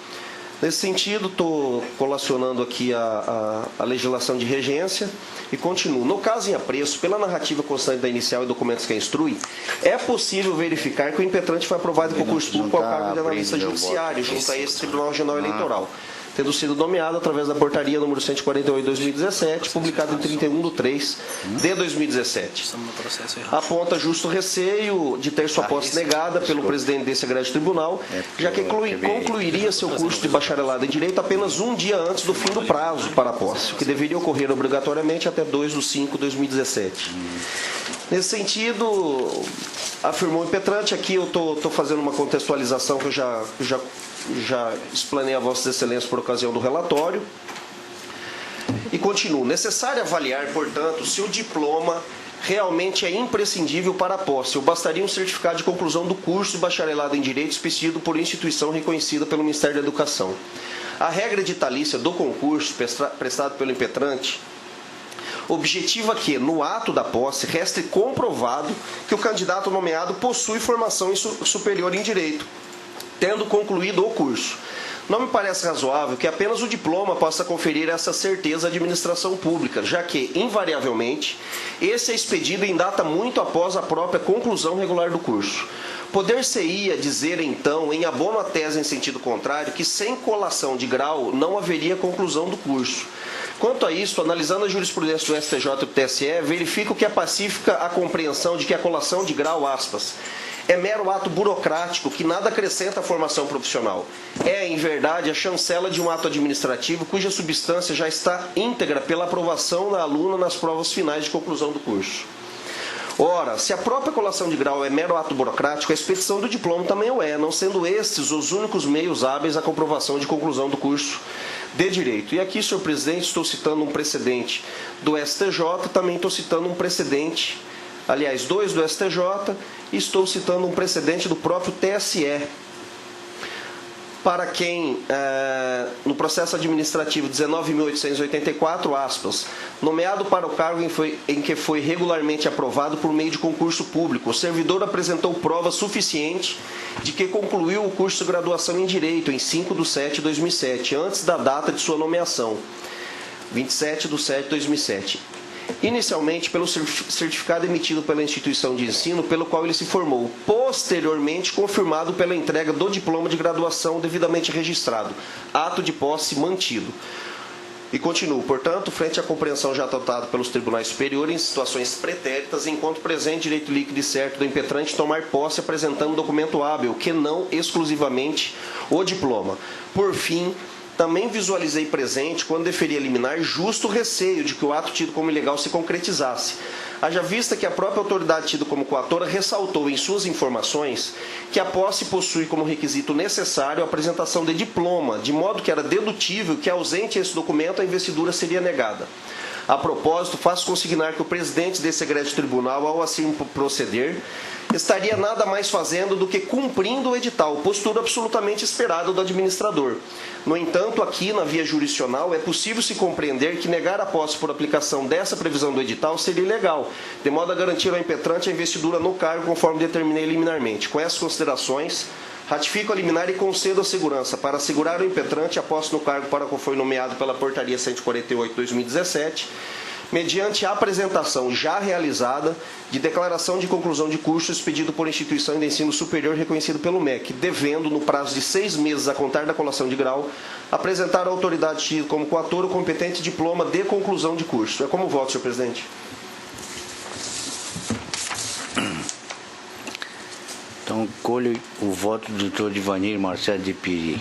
S2: Nesse sentido, estou colacionando aqui a legislação de regência e continuo. No caso em apreço, pela narrativa constante da inicial e documentos que a instrui, é possível verificar que o impetrante foi aprovado em concurso público ao cargo de analista judiciário, junto a esse Tribunal Regional Eleitoral. tendo sido nomeado através da portaria número 148/2017, publicada em 31/3 de 2017. Aponta justo receio de ter sua posse negada pelo presidente desse egrégio tribunal, já que concluiria seu curso de bacharelado em Direito apenas um dia antes do fim do prazo para a posse, o que deveria ocorrer obrigatoriamente até 2/5/2017. Nesse sentido, afirmou o impetrante, aqui eu estou fazendo uma contextualização que eu já explanei a Vossas Excelências por ocasião do relatório. E continuo. Necessário avaliar, portanto, se o diploma realmente é imprescindível para a posse, ou bastaria um certificado de conclusão do curso de bacharelado em Direito expedido por instituição reconhecida pelo Ministério da Educação. A regra editalícia do concurso prestado pelo impetrante objetiva que, no ato da posse, reste comprovado que o candidato nomeado possui formação superior em Direito, tendo concluído o curso. Não me parece razoável que apenas o diploma possa conferir essa certeza à administração pública, já que, invariavelmente, esse é expedido em data muito após a própria conclusão regular do curso. Poder-se-ia dizer, então, em abono à tese em sentido contrário, que sem colação de grau não haveria conclusão do curso. Quanto a isso, analisando a jurisprudência do STJ e do TSE, verifico que é pacífica a compreensão de que a colação de grau, aspas, é mero ato burocrático que nada acrescenta à formação profissional. É, em verdade, a chancela de um ato administrativo cuja substância já está íntegra pela aprovação da aluna nas provas finais de conclusão do curso. Ora, se a própria colação de grau é mero ato burocrático, a expedição do diploma também o é, não sendo estes os únicos meios hábeis à comprovação de conclusão do curso de Direito. E aqui, senhor presidente, estou citando um precedente do STJ, também estou citando um precedente, aliás, dois do STJ, e estou citando um precedente do próprio TSE, para quem, no processo administrativo 19.884, aspas, nomeado para o cargo em que foi regularmente aprovado por meio de concurso público, o servidor apresentou prova suficiente de que concluiu o curso de graduação em Direito em 5/7/2007, antes da data de sua nomeação, 27/7/2007. Inicialmente pelo certificado emitido pela instituição de ensino pelo qual ele se formou, posteriormente confirmado pela entrega do diploma de graduação devidamente registrado, ato de posse mantido. E continuo, portanto, frente à compreensão já adotada pelos tribunais superiores em situações pretéritas, enquanto presente direito líquido e certo do impetrante tomar posse apresentando documento hábil, que não exclusivamente o diploma. Por fim, também visualizei presente, quando deferia liminar, justo receio de que o ato tido como ilegal se concretizasse. Haja vista que a própria autoridade tida como coatora ressaltou em suas informações que a posse possui como requisito necessário a apresentação de diploma, de modo que era dedutível que, ausente esse documento, a investidura seria negada. A propósito, faço consignar que o presidente desse egrégio tribunal, ao assim proceder, estaria nada mais fazendo do que cumprindo o edital, postura absolutamente esperada do administrador. No entanto, aqui na via jurisdicional, é possível se compreender que negar a posse por aplicação dessa previsão do edital seria ilegal, de modo a garantir ao impetrante a investidura no cargo conforme determinei liminarmente. Com essas considerações, ratifico a liminar e concedo a segurança para assegurar ao impetrante a posse no cargo para o qual foi nomeado pela portaria 148/2017, mediante a apresentação já realizada de declaração de conclusão de curso expedido por instituição de ensino superior reconhecido pelo MEC, devendo, no prazo de 6 meses a contar da colação de grau, apresentar à autoridade tida como coator o competente diploma de conclusão de curso. É como voto, senhor presidente.
S6: Então, colho o voto do doutor Divanir Marcelo de Piri.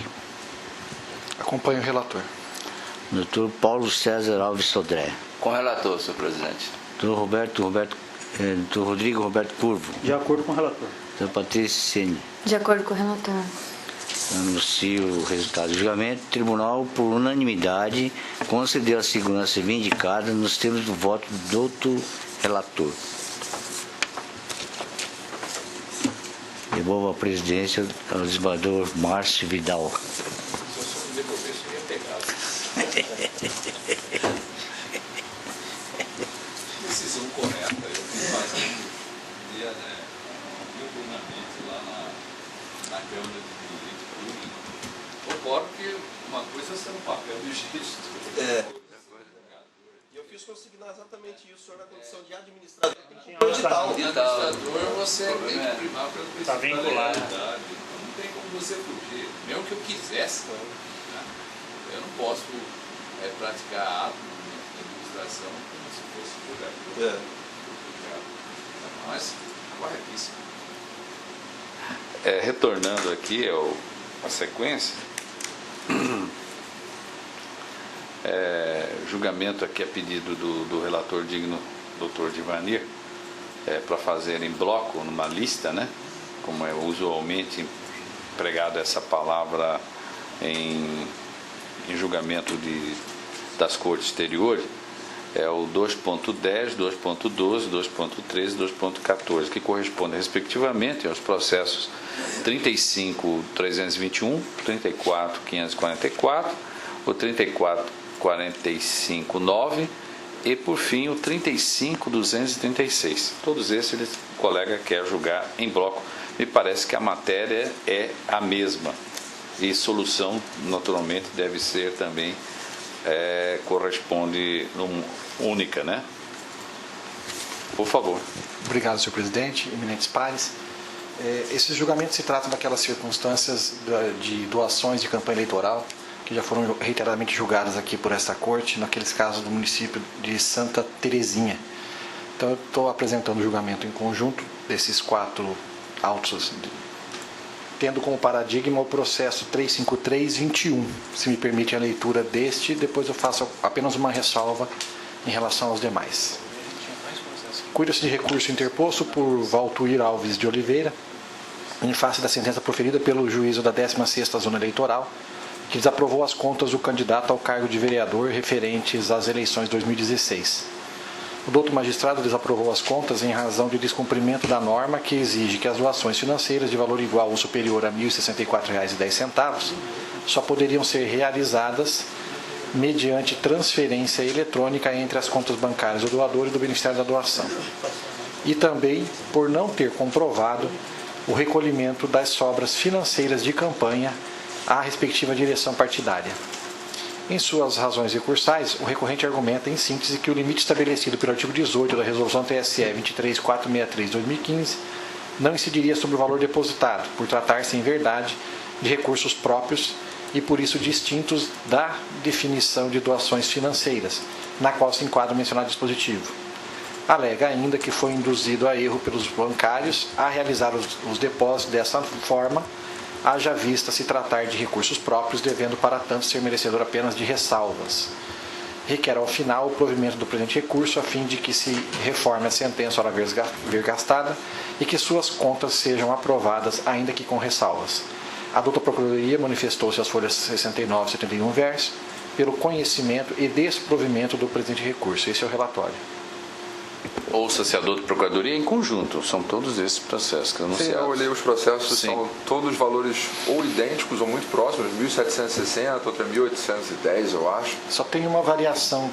S5: Acompanho o relator.
S6: Doutor Paulo César Alves Sodré.
S1: Com o relator, senhor presidente.
S6: Doutor Rodrigo Roberto Curvo.
S4: De acordo com o relator.
S6: Doutor Patrícia Sene.
S7: De acordo com o relator.
S6: Anuncio o resultado do julgamento. O tribunal, por unanimidade, concedeu a segurança vindicada nos termos do voto do doutor relator. Devolvo a presidência ao desembargador Márcio Vidal.
S1: Decisão correta. Eu fui fazer um dia, diuturnamente lá na Câmara de Direito Público. Concordo que uma coisa é ser um papel de registro.
S2: E eu fiz consignar exatamente isso, senhor, na condição de administrador.
S1: Administrador, você tem que primar pela
S4: Está vinculado.
S1: não tem como você fugir. Mesmo que eu quisesse, né? Eu não posso praticar ato de administração como se fosse julgador. Mas, corretíssimo. Retornando aqui à sequência, julgamento aqui a pedido do relator digno, Dr. Divanir, para fazer em bloco, numa lista, né, como é usualmente empregado essa palavra em julgamento das cortes exteriores, é o 2.10, 2.12, 2.13 e 2.14, que correspondem respectivamente aos processos 35.321, 34.544, o 34.45.9 e, por fim, o 35.236. Todos esses o colega quer julgar em bloco. Me parece que a matéria é a mesma e solução, naturalmente, deve ser também, corresponde única, né? Por favor.
S5: Obrigado, senhor presidente, eminentes pares. Esses julgamentos se tratam daquelas circunstâncias de doações de campanha eleitoral que já foram reiteradamente julgadas aqui por esta corte, naqueles casos do município de Santa Terezinha. Então, eu estou apresentando o julgamento em conjunto desses 4 autos, tendo como paradigma o processo 35321. Se me permite a leitura deste, depois eu faço apenas uma ressalva em relação aos demais. Cuida-se de recurso interposto por Valtuir Alves de Oliveira, em face da sentença proferida pelo juízo da 16ª Zona Eleitoral, que desaprovou as contas do candidato ao cargo de vereador referentes às eleições de 2016. O doutor magistrado desaprovou as contas em razão de descumprimento da norma que exige que as doações financeiras de valor igual ou superior a R$ 1.064,10 só poderiam ser realizadas mediante transferência eletrônica entre as contas bancárias do doador e do beneficiário da doação. E também por não ter comprovado o recolhimento das sobras financeiras de campanha à respectiva direção partidária. Em suas razões recursais, o recorrente argumenta, em síntese, que o limite estabelecido pelo artigo 18 da Resolução TSE 23463/2015 não incidiria sobre o valor depositado, por tratar-se, em verdade, de recursos próprios e, por isso, distintos da definição de doações financeiras, na qual se enquadra o mencionado dispositivo. Alega ainda que foi induzido a erro pelos bancários a realizar os depósitos dessa forma, haja vista se tratar de recursos próprios, devendo para tanto ser merecedor apenas de ressalvas. Requer ao final o provimento do presente recurso a fim de que se reforme a sentença ora ver gastada e que suas contas sejam aprovadas, ainda que com ressalvas. A douta Procuradoria manifestou-se às folhas 69 e 71 verso pelo conhecimento e desprovimento do presente recurso. Esse é o relatório.
S1: Ouça-se a douta Procuradoria em conjunto, são todos esses processos que anunciados.
S3: Sim, eu olhei os processos,
S1: Sim.
S3: São todos valores ou idênticos ou muito próximos, 1.760, outra 1.810, eu acho.
S5: Só tem uma variação,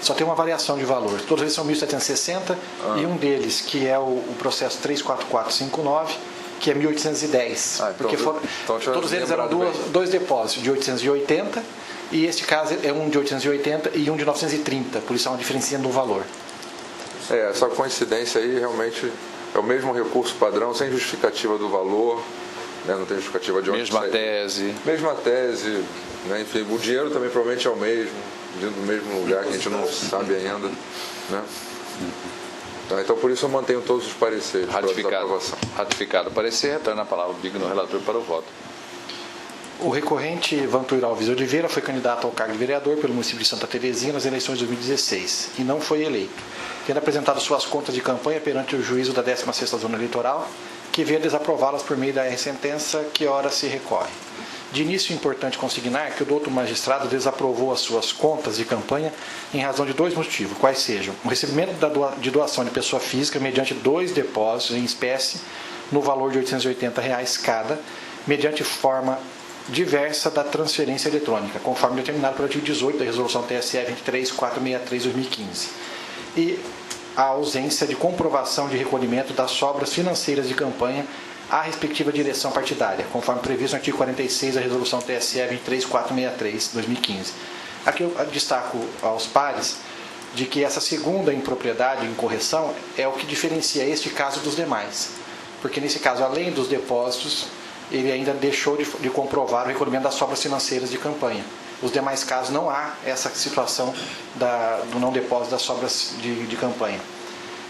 S5: só tem uma variação de valor. Todos eles são 1.760 e um deles, que é o processo 34459, que é 1.810. Porque todos eles eram dois depósitos de 880 e este caso é um de 880 e um de 930, por isso há uma diferença no valor.
S3: Essa coincidência aí realmente é o mesmo recurso padrão, sem justificativa do valor, né? Não tem justificativa de onde
S1: Mesma
S3: sai.
S1: tese.
S3: Mesma tese, né? Enfim, o dinheiro também provavelmente é o mesmo, dentro do mesmo lugar que a gente não sabe ainda, né? Então por isso eu mantenho todos os pareceres.
S1: Ratificado o parecer, retorna a palavra digno relator para o voto.
S5: O recorrente Vantuir Alves de Oliveira foi candidato ao cargo de vereador pelo município de Santa Terezinha nas eleições de 2016 e não foi eleito, tendo apresentado suas contas de campanha perante o juízo da 16ª Zona Eleitoral, que veio desaprová-las por meio da sentença que ora se recorre. De início, é importante consignar que o doutor magistrado desaprovou as suas contas de campanha em razão de 2 motivos, quais sejam o recebimento de doação de pessoa física mediante 2 depósitos em espécie no valor de R$ 880 cada, mediante forma diversa da transferência eletrônica, conforme determinado pelo artigo 18 da Resolução TSE 23463/2015, e a ausência de comprovação de recolhimento das sobras financeiras de campanha à respectiva direção partidária, conforme previsto no artigo 46 da Resolução TSE 23463/2015. Aqui eu destaco aos pares de que essa segunda impropriedade, incorreção, é o que diferencia este caso dos demais, porque nesse caso, além dos depósitos, ele ainda deixou de comprovar o recolhimento das sobras financeiras de campanha. Os demais casos não há essa situação do não depósito das sobras de campanha.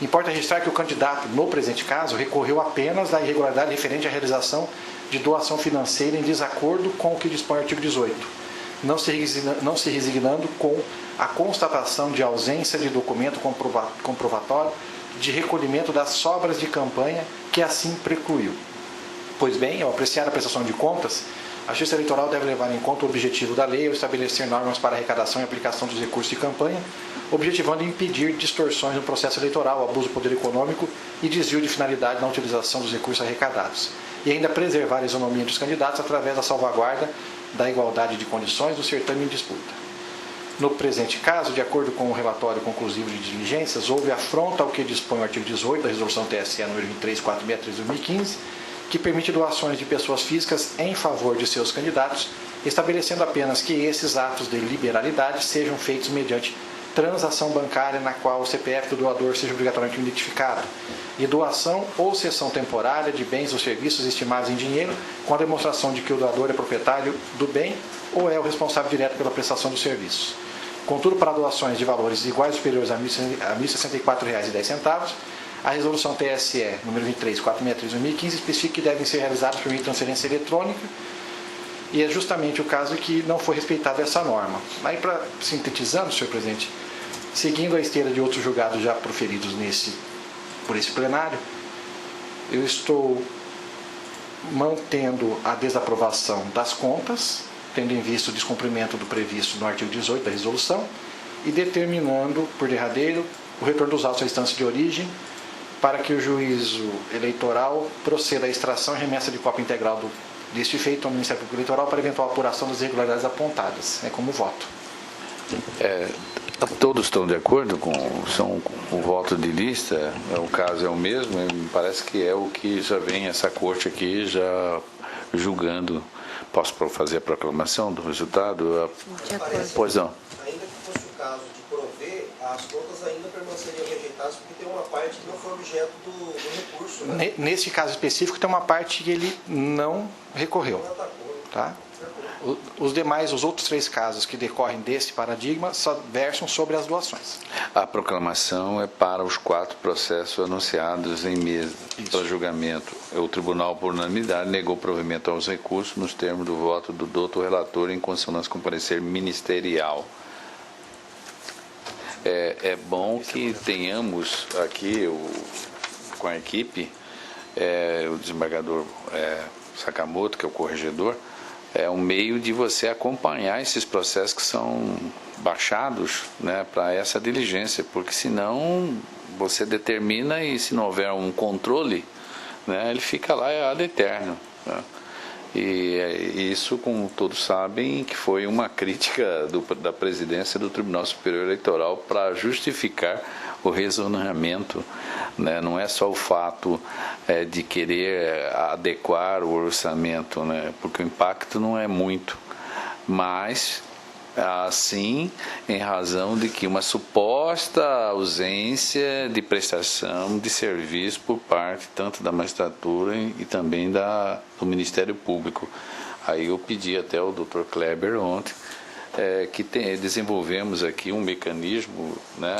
S5: Importa registrar que o candidato, no presente caso, recorreu apenas da irregularidade referente à realização de doação financeira em desacordo com o que dispõe o artigo 18, não se resignando com a constatação de ausência de documento comprovatório de recolhimento das sobras de campanha que assim precluiu. Pois bem, ao apreciar a prestação de contas, a Justiça Eleitoral deve levar em conta o objetivo da lei ao estabelecer normas para arrecadação e aplicação dos recursos de campanha, objetivando impedir distorções no processo eleitoral, abuso do poder econômico e desvio de finalidade na utilização dos recursos arrecadados, e ainda preservar a isonomia dos candidatos através da salvaguarda da igualdade de condições do certame em disputa. No presente caso, de acordo com o relatório conclusivo de diligências, houve afronta ao que dispõe o artigo 18 da Resolução TSE número 23463 de 2015, que permite doações de pessoas físicas em favor de seus candidatos, estabelecendo apenas que esses atos de liberalidade sejam feitos mediante transação bancária na qual o CPF do doador seja obrigatoriamente identificado, e doação ou cessão temporária de bens ou serviços estimados em dinheiro, com a demonstração de que o doador é proprietário do bem ou é o responsável direto pela prestação dos serviços. Contudo, para doações de valores iguais ou superiores a R$ 1.064,10, a Resolução TSE número 23463 de 2015 especifica que devem ser realizadas por meio de transferência eletrônica, e é justamente o caso que não foi respeitada essa norma. Aí, sintetizando, senhor presidente, seguindo a esteira de outros julgados já proferidos por esse plenário, eu estou mantendo a desaprovação das contas, tendo em vista o descumprimento do previsto no artigo 18 da resolução, e determinando, por derradeiro, o retorno dos autos à instância de origem, para que o juízo eleitoral proceda à extração e remessa de cópia integral deste feito ao Ministério Público Eleitoral para eventual apuração das irregularidades apontadas. É como voto.
S1: Todos estão de acordo com o voto de lista? O caso é o mesmo? Me parece que é o que já vem essa corte aqui já julgando. Posso fazer a proclamação do resultado? Pois não.
S2: Ainda que fosse o caso de prover, as contas ainda permaneceriam rejeitadas, porque tem uma parte que não foi objeto do recurso. Né?
S5: Nesse caso específico, tem uma parte que ele não recorreu. Tá? Os outros 3 casos que decorrem desse paradigma só versam sobre as doações.
S1: A proclamação é para os 4 processos anunciados em mesa para julgamento. O tribunal, por unanimidade, negou provimento aos recursos nos termos do voto do doutor relator em consonância com o parecer ministerial. É bom que tenhamos aqui com a equipe, o desembargador Sakamoto, que é o corregedor, é um meio de você acompanhar esses processos que são baixados, né, para essa diligência, porque senão você determina e se não houver um controle, né, ele fica lá ad eterno. Né? E isso, como todos sabem, que foi uma crítica da presidência do Tribunal Superior Eleitoral para justificar o rezoneamento, né? Não é só o fato de querer adequar o orçamento, né? Porque o impacto não é muito, mas assim em razão de que uma suposta ausência de prestação de serviço por parte tanto da magistratura e também do Ministério Público. Aí eu pedi até ao Dr. Kleber ontem que desenvolvemos aqui um mecanismo, né,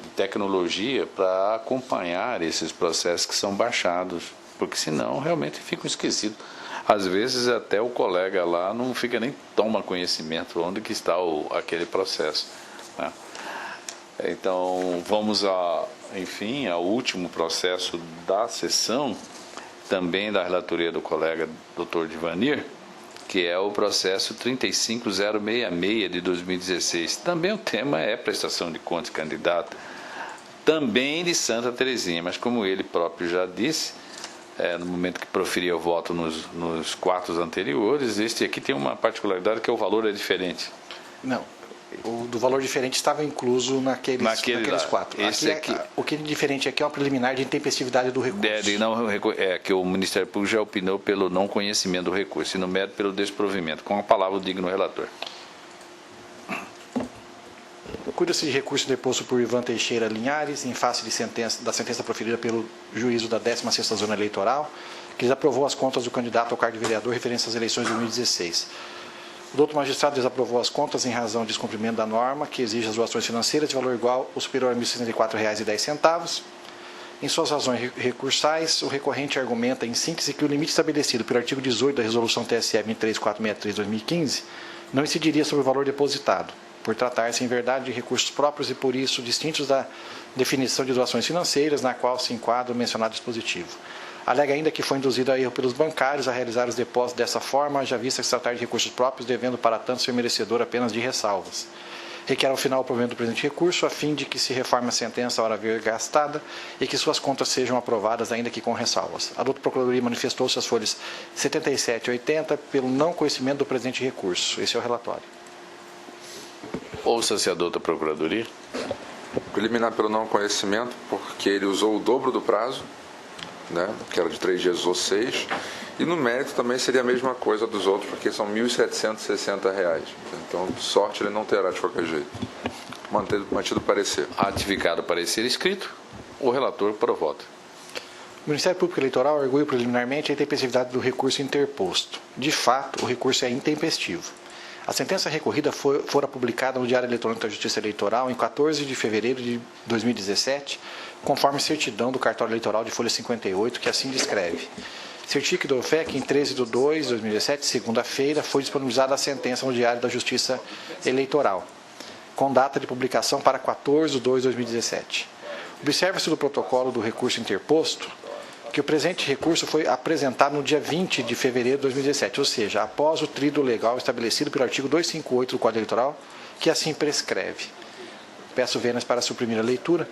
S1: de tecnologia para acompanhar esses processos que são baixados, porque senão realmente ficam esquecidos. Às vezes até o colega lá não fica nem toma conhecimento onde que está aquele processo. Né? Então vamos enfim, ao último processo da sessão, também da relatoria do colega Dr. Divanir, que é o processo 35066 de 2016. Também o tema é prestação de contas de candidato, também de Santa Terezinha, mas como ele próprio já disse, no momento que proferia o voto nos 4 anteriores, este aqui tem uma particularidade que o valor é diferente.
S5: Não, o do valor diferente estava incluso naqueles 4. O que é diferente aqui é uma preliminar de intempestividade do recurso.
S1: Que o Ministério Público já opinou pelo não conhecimento do recurso e no mérito pelo desprovimento. Com a palavra o digno relator.
S5: Cuida-se de recurso deposto por Ivan Teixeira Linhares, em face da sentença proferida pelo juízo da 16ª Zona Eleitoral, que desaprovou as contas do candidato ao cargo de vereador referentes às eleições de 2016. O doutor magistrado desaprovou as contas em razão de descumprimento da norma, que exige as doações financeiras de valor igual ou superior a R$ 1.064,10. Em suas razões recursais, o recorrente argumenta, em síntese, que o limite estabelecido pelo artigo 18 da Resolução TSE 23463/2015 não incidiria sobre o valor depositado, por tratar-se, em verdade, de recursos próprios e, por isso, distintos da definição de doações financeiras, na qual se enquadra o mencionado dispositivo. Alega ainda que foi induzido a erro pelos bancários a realizar os depósitos dessa forma, haja vista que se tratar de recursos próprios, devendo, para tanto, ser merecedor apenas de ressalvas. Requer ao final o provimento do presente recurso, a fim de que se reforme a sentença a hora ver gastada e que suas contas sejam aprovadas, ainda que com ressalvas. A doutora Procuradoria manifestou-se às folhas 77 e 80 pelo não conhecimento do presente recurso. Esse é o relatório.
S1: Ouça-se a doutora Procuradoria.
S3: Preliminar pelo não conhecimento, porque ele usou o dobro do prazo, né, que era de 3 dias, usou 6. E no mérito também seria a mesma coisa dos outros, porque são R$ 1.760. Então, sorte ele não terá de qualquer jeito. Mantido o parecer.
S1: Ratificado o parecer escrito, o relator prorrota.
S5: O Ministério Público Eleitoral arguiu preliminarmente a intempestividade do recurso interposto. De fato, o recurso é intempestivo. A sentença recorrida fora publicada no Diário Eletrônico da Justiça Eleitoral em 14 de fevereiro de 2017, conforme certidão do cartório eleitoral de folha 58, que assim descreve. Certifique do OFEC, em 13 de 2 de 2017, segunda-feira, foi disponibilizada a sentença no Diário da Justiça Eleitoral, com data de publicação para 14 de 2 de 2017. Observa-se do protocolo do recurso interposto que o presente recurso foi apresentado no dia 20 de fevereiro de 2017, ou seja, após o tríduo legal estabelecido pelo artigo 258 do Código Eleitoral, que assim prescreve. Peço vênias para suprimir a leitura.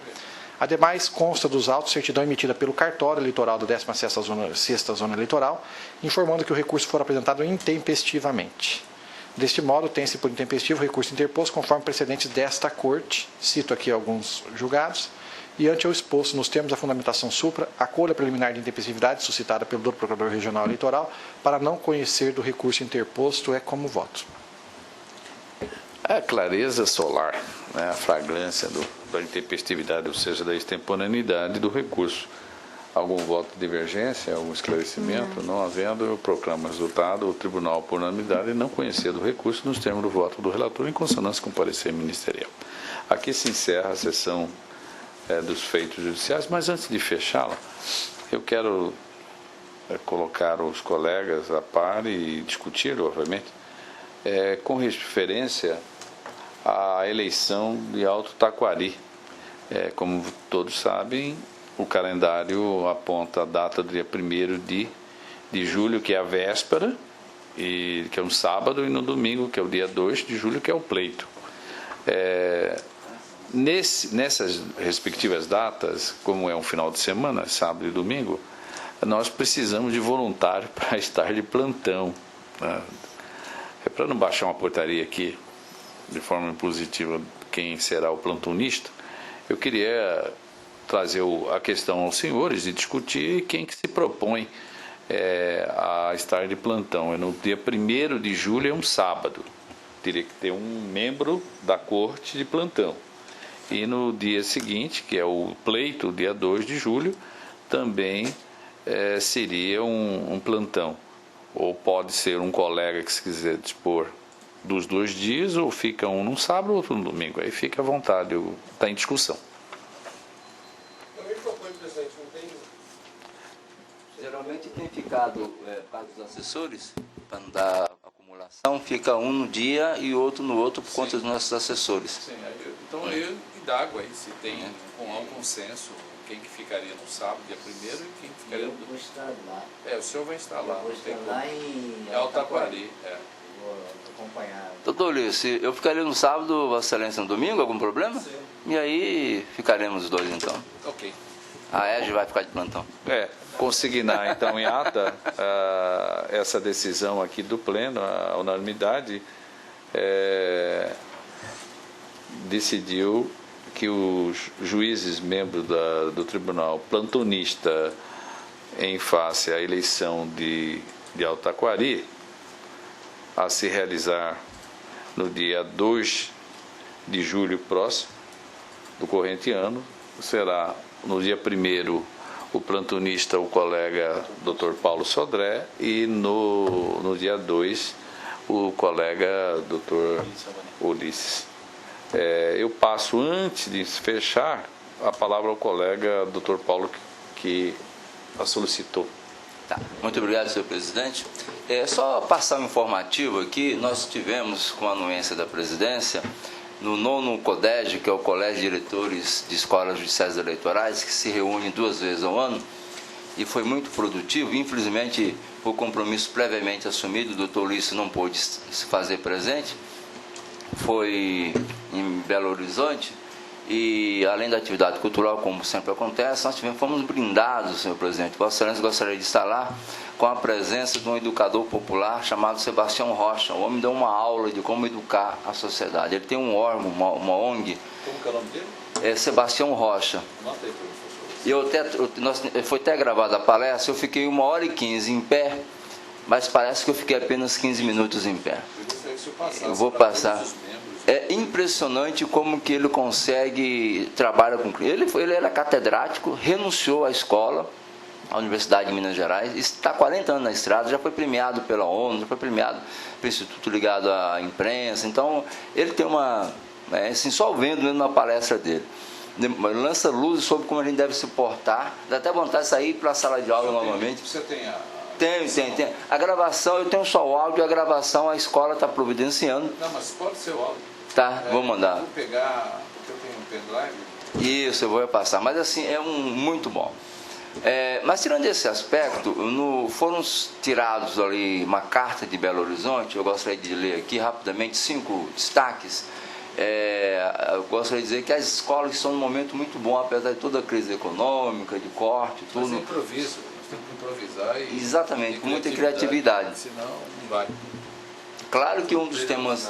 S5: Ademais, consta dos autos certidão emitida pelo cartório eleitoral da 16ª Zona Eleitoral, informando que o recurso for apresentado intempestivamente. Deste modo, tem-se por intempestivo o recurso interposto conforme precedentes desta Corte, cito aqui alguns julgados, e ante o exposto nos termos da fundamentação supra, a acolha preliminar de intempestividade suscitada pelo doutor Procurador Regional Eleitoral para não conhecer do recurso interposto é como voto.
S1: A clareza solar, né, a fragrância da intempestividade, ou seja, da extemporaneidade do recurso. Algum voto de divergência, algum esclarecimento? Não havendo, eu proclamo o resultado. O tribunal, por unanimidade, não conhecia do recurso nos termos do voto do relator, em consonância com o parecer ministerial. Aqui se encerra a sessão dos feitos judiciais, mas antes de fechá-la, eu quero colocar os colegas a par e discutir, obviamente, com referência à eleição de Alto Taquari. Como todos sabem, o calendário aponta a data do dia 1º de julho, que é a véspera, que é um sábado, e no domingo, que é o dia 2 de julho, que é o pleito. Nessas respectivas datas, como é um final de semana, sábado e domingo, nós precisamos de voluntário para estar de plantão, né? Para não baixar uma portaria aqui de forma impositiva quem será o plantonista, eu queria trazer a questão aos senhores e discutir quem que se propõe a estar de plantão. No dia 1º de julho, é um sábado, teria que ter um membro da corte de plantão. E no dia seguinte, que é o pleito, dia 2 de julho, também seria um plantão. Ou pode ser um colega que se quiser dispor dos 2 dias, ou fica um no sábado, outro no domingo. Aí fica à vontade, está em discussão.
S7: Geralmente tem ficado, para os assessores, para não dar acumulação, fica um no dia e outro no outro por conta dos nossos assessores.
S1: Sim, então eu indago aí se tem um consenso, quem que ficaria no sábado, dia 1º, e quem ficaria no domingo.
S6: Eu vou estar lá.
S1: O senhor vai estar lá.
S6: Eu vou estar lá em
S1: Alto Taquari.
S6: Vou acompanhar.
S7: Doutor Ulisses, eu ficaria no sábado, Vossa Excelência no domingo, algum problema? Sim. E aí ficaremos os dois então.
S1: Ok.
S7: A EGE vai ficar de plantão.
S1: Consignar então em ata essa decisão aqui do Pleno, a unanimidade decidiu que os juízes membros do tribunal plantonista em face à eleição de Alto Taquari, a se realizar no dia 2 de julho próximo, do corrente ano, será no dia 1º o plantonista, o colega Dr. Paulo Sodré, e no dia 2 o colega Dr. Ulisses. Eu passo, antes de fechar, a palavra ao colega Dr. Paulo, que a solicitou.
S7: Tá. Muito obrigado, senhor presidente. Só passar um informativo aqui, nós tivemos, com a anuência da presidência, no 9º CODEG, que é o Colégio de Diretores de Escolas Judiciais Eleitorais, que se reúne 2 vezes ao ano, e foi muito produtivo. Infelizmente, por compromisso previamente assumido, o doutor Ulisses não pôde se fazer presente, foi em Belo Horizonte, e além da atividade cultural, como sempre acontece, nós fomos brindados, senhor presidente. Vossa Excelência gostaria de estar lá com a presença de um educador popular chamado Sebastião Rocha. O homem deu uma aula de como educar a sociedade. Ele tem um órgão, uma ONG.
S1: Como que é o nome dele?
S7: É Sebastião Rocha. Foi até gravada a palestra, eu fiquei 1h15 em pé, mas parece que eu fiquei apenas 15 minutos em pé. Eu vou passar. É impressionante como que ele consegue trabalhar com... Ele era catedrático, renunciou à escola, à Universidade de Minas Gerais, está há 40 anos na estrada, já foi premiado pela ONU, já foi premiado pelo Instituto ligado à imprensa. Então, ele tem uma... assim, só vendo mesmo na palestra dele. Lança luz sobre como a gente deve se portar. Dá até vontade de sair para a sala de aula novamente.
S1: Você tem a...
S7: Tem. A gravação, eu tenho só o áudio, a gravação a escola está providenciando.
S1: Não, mas pode ser o áudio.
S7: Tá, vou mandar.
S1: Vou pegar, porque eu tenho um pendrive.
S7: Isso, eu vou repassar. Mas assim, muito bom. Mas tirando esse aspecto, foram tirados ali uma carta de Belo Horizonte. Eu gostaria de ler aqui rapidamente 5 destaques. Eu gostaria de dizer que as escolas estão num momento muito bom, apesar de toda a crise econômica, de corte, tudo.
S1: Mas improviso, nós temos que improvisar.
S7: Exatamente, com muita criatividade.
S1: Senão, não vai.
S7: Claro que um dos temas...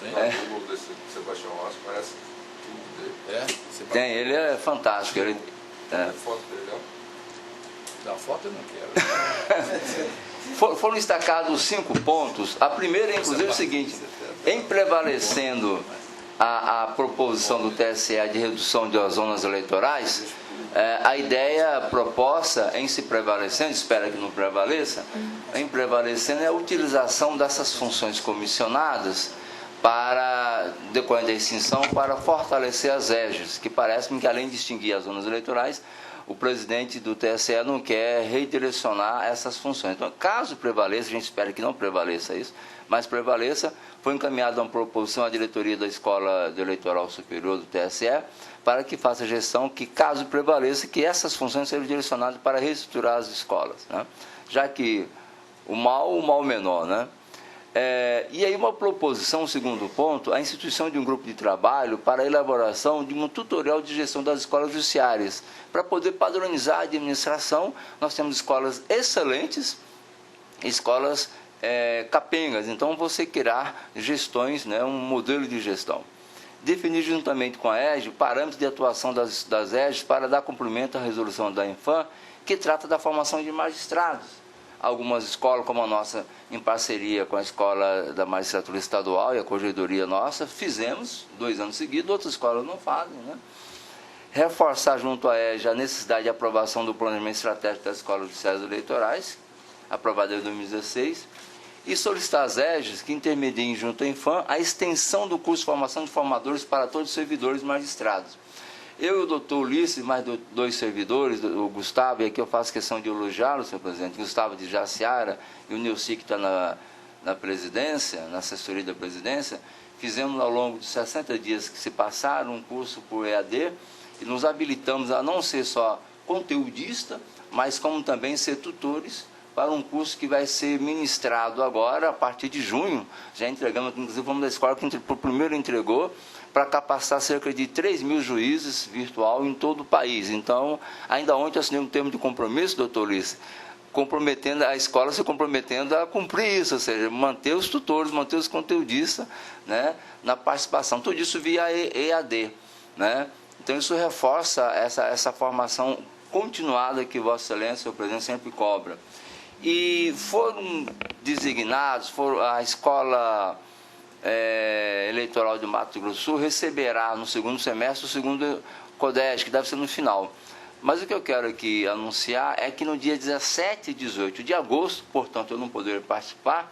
S3: O Google desse Sebastião Rocha parece tudo dele.
S7: Tem, ele é fantástico. Ele,
S3: A foto dele, ó.
S1: Da foto eu não quero.
S7: Foram destacados 5 pontos. A primeira, inclusive, é o seguinte: em prevalecendo a proposição do TSE de redução de zonas eleitorais, a ideia proposta em se prevalecendo, espera que não prevaleça, em prevalecendo é a utilização dessas funções comissionadas para, decorrente da extinção, para fortalecer as EJAs, que parece-me que, além de extinguir as zonas eleitorais, o presidente do TSE não quer redirecionar essas funções. Então, caso prevaleça, a gente espera que não prevaleça isso, mas prevaleça, foi encaminhada uma proposição à diretoria da Escola Eleitoral Superior do TSE para que faça a gestão que, caso prevaleça, que essas funções sejam direcionadas para reestruturar as escolas, né? Já que o mal menor, né? E aí uma proposição, um segundo ponto, a instituição de um grupo de trabalho para a elaboração de um tutorial de gestão das escolas judiciárias, para poder padronizar a administração. Nós temos escolas excelentes, escolas capengas, então você criar gestões, né, um modelo de gestão. Definir juntamente com a EJA parâmetros de atuação das EJAs para dar cumprimento à resolução da Infam, que trata da formação de magistrados. Algumas escolas, como a nossa, em parceria com a Escola da Magistratura Estadual e a Corregedoria nossa, fizemos 2 anos seguidos, outras escolas não fazem, né? Reforçar junto à EJA a necessidade de aprovação do planejamento estratégico das escolas judiciais eleitorais, aprovado em 2016, e solicitar às EJAs que intermediem junto à Infam a extensão do curso de formação de formadores para todos os servidores magistrados. Eu e o doutor Ulisses, mais 2 servidores, o Gustavo, e aqui eu faço questão de elogiá-lo, senhor presidente, Gustavo de Jaciara e o Neuci, que está na presidência, na assessoria da presidência, fizemos ao longo de 60 dias que se passaram um curso por EAD e nos habilitamos a não ser só conteudista, mas como também ser tutores para um curso que vai ser ministrado agora, a partir de junho. Já entregamos, inclusive, vamos da escola que o primeiro entregou, para capacitar cerca de 3.000 juízes virtual em todo o país. Então, ainda ontem eu assinei um termo de compromisso, doutor Ulisses, comprometendo a escola, se comprometendo a cumprir isso, ou seja, manter os tutores, manter os conteudistas, né, na participação. Tudo isso via EAD, né? Então, isso reforça essa formação continuada que Vossa Excelência, o presidente, sempre cobra. E foram designados, a escola Eleitoral de Mato Grosso do Sul receberá no segundo semestre o segundo CODES, que deve ser no final. Mas o que eu quero aqui anunciar é que no dia 17 e 18 de agosto, portanto eu não poderia participar,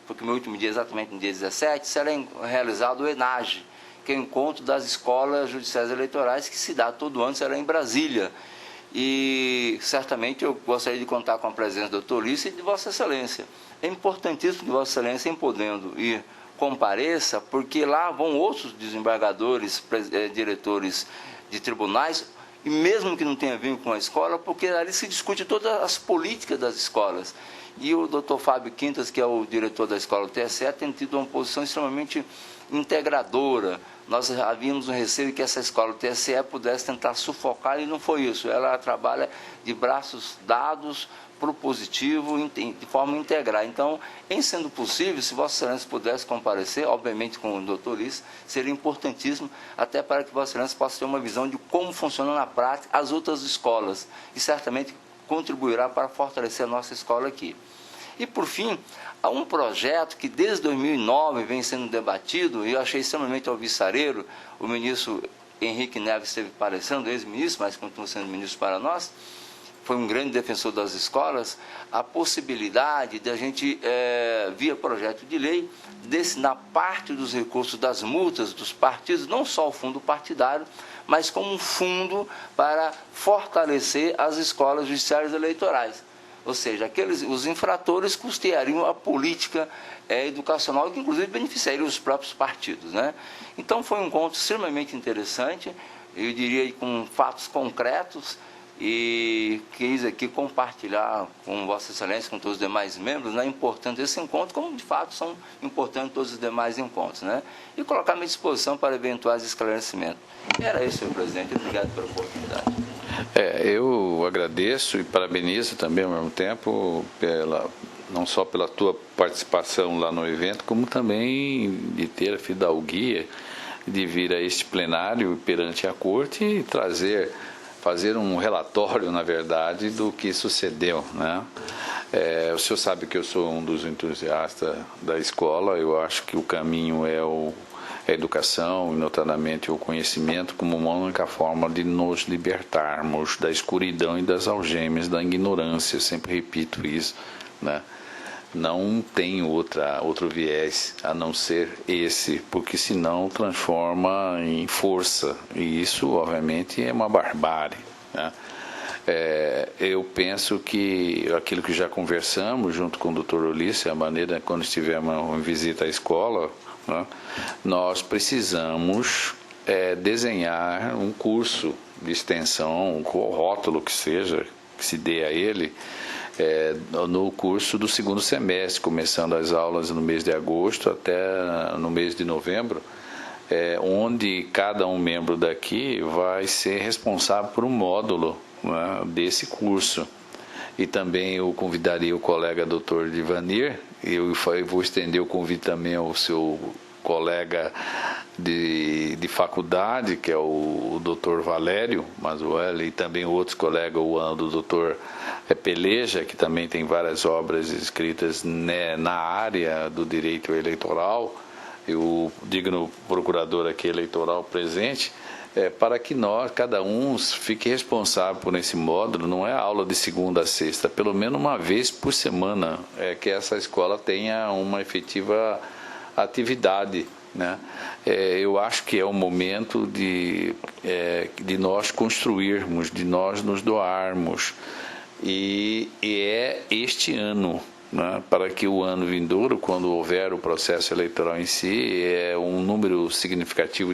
S7: porque meu último dia é exatamente no dia 17, será realizado o ENAGE, que é o Encontro das Escolas Judiciais Eleitorais, que se dá todo ano, será em Brasília. E certamente eu gostaria de contar com a presença do Dr. Ulisses e de Vossa Excelência. É importantíssimo que Vossa Excelência, em podendo ir, compareça, porque lá vão outros desembargadores, diretores de tribunais, e mesmo que não tenha vínculo com a escola, porque ali se discute todas as políticas das escolas. E o Dr. Fábio Quintas, que é o diretor da escola do TSE, tem tido uma posição extremamente integradora. Nós havíamos um receio que essa escola do TSE pudesse tentar sufocar, e não foi isso. Ela trabalha de braços dados, propositivo, de forma integral. Então, em sendo possível, se Vossa Excelência pudesse comparecer, obviamente com o Dr. Ulisses, seria importantíssimo, até para que Vossa Excelência possa ter uma visão de como funcionam na prática as outras escolas, e certamente contribuirá para fortalecer a nossa escola aqui. E, por fim, há um projeto que desde 2009 vem sendo debatido, e eu achei extremamente alvissareiro, o ministro Henrique Neves esteve parecendo, ex-ministro, mas continua sendo ministro para nós, foi um grande defensor das escolas, a possibilidade de a gente, via projeto de lei, destinar parte dos recursos das multas dos partidos, não só o fundo partidário, mas como um fundo para fortalecer as escolas judiciárias eleitorais. Ou seja, os infratores custeariam a política educacional, que inclusive beneficiaria os próprios partidos, né? Então foi um encontro extremamente interessante, eu diria com fatos concretos, e quis aqui compartilhar com Vossa Excelência, com todos os demais membros, né, importante desse encontro, como de fato são importantes todos os demais encontros, né? E colocar à minha disposição para eventuais esclarecimentos. Era isso, senhor presidente. Obrigado pela oportunidade.
S1: Eu agradeço e parabenizo também ao mesmo tempo, não só pela tua participação lá no evento, como também de ter a fidalguia de vir a este plenário perante a corte e fazer um relatório, na verdade, do que sucedeu, né? O senhor sabe que eu sou um dos entusiastas da escola. Eu acho que o caminho é a educação, e notadamente o conhecimento, como uma única forma de nos libertarmos da escuridão e das algemas da ignorância. Eu sempre repito isso, né? Não tem outro viés a não ser esse, porque senão transforma em força, e isso obviamente é uma barbárie, né? Eu penso que aquilo que já conversamos junto com o Dr. Ulisses, a maneira quando estivemos em visita à escola, né, nós precisamos desenhar um curso de extensão, qual rótulo que seja, que se dê a ele, no curso do segundo semestre, começando as aulas no mês de agosto até no mês de novembro, onde cada um membro daqui vai ser responsável por um módulo, né, desse curso. E também eu convidaria o colega Dr. Divanir, eu vou estender o convite também ao seu colega de faculdade, que é o Dr. Valério Mazuel, e também outros colegas, do Dr. Peleja, que também tem várias obras escritas, né, na área do direito eleitoral, e o digno procurador aqui eleitoral presente, para que cada um fique responsável por esse módulo. Não é aula de segunda a sexta, pelo menos uma vez por semana, que essa escola tenha uma efetiva atividade, né? Eu acho que é o momento de nós construirmos, de nós nos doarmos, e é este ano, né, para que o ano vindouro, quando houver o processo eleitoral em si, um número significativo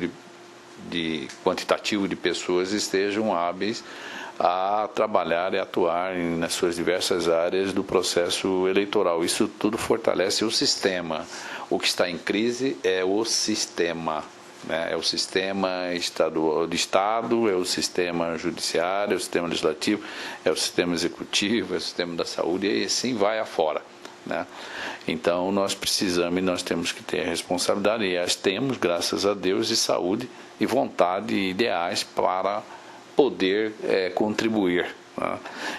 S1: quantitativo de pessoas estejam hábeis a trabalhar e atuar nas suas diversas áreas do processo eleitoral. Isso tudo fortalece o sistema. O que está em crise é o sistema, né? É o sistema estadual de Estado, é o sistema judiciário, é o sistema legislativo, é o sistema executivo, é o sistema da saúde, e assim vai afora, né? Então nós precisamos e nós temos que ter a responsabilidade, e as temos, graças a Deus, de saúde e vontade e ideais para poder contribuir, Né?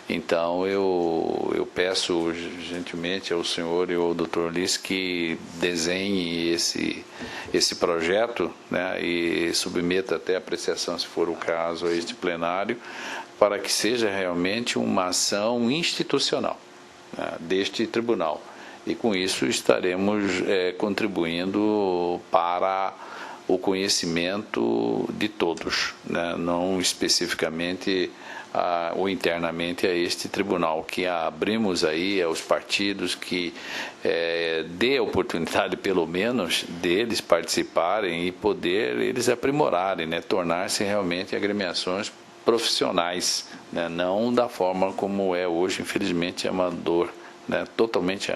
S1: Então, eu peço gentilmente ao senhor e ao Dr. Ulisses que desenhe esse projeto, né, e submeta até apreciação, se for o caso, a este plenário, para que seja realmente uma ação institucional, né, deste tribunal. E com isso estaremos contribuindo para o conhecimento de todos, né, não especificamente ou internamente a este tribunal, que abrimos aí aos partidos, que dê a oportunidade pelo menos deles participarem e poder eles aprimorarem, né, tornar-se realmente agremiações profissionais, né, não da forma como é hoje, infelizmente, amador, né, totalmente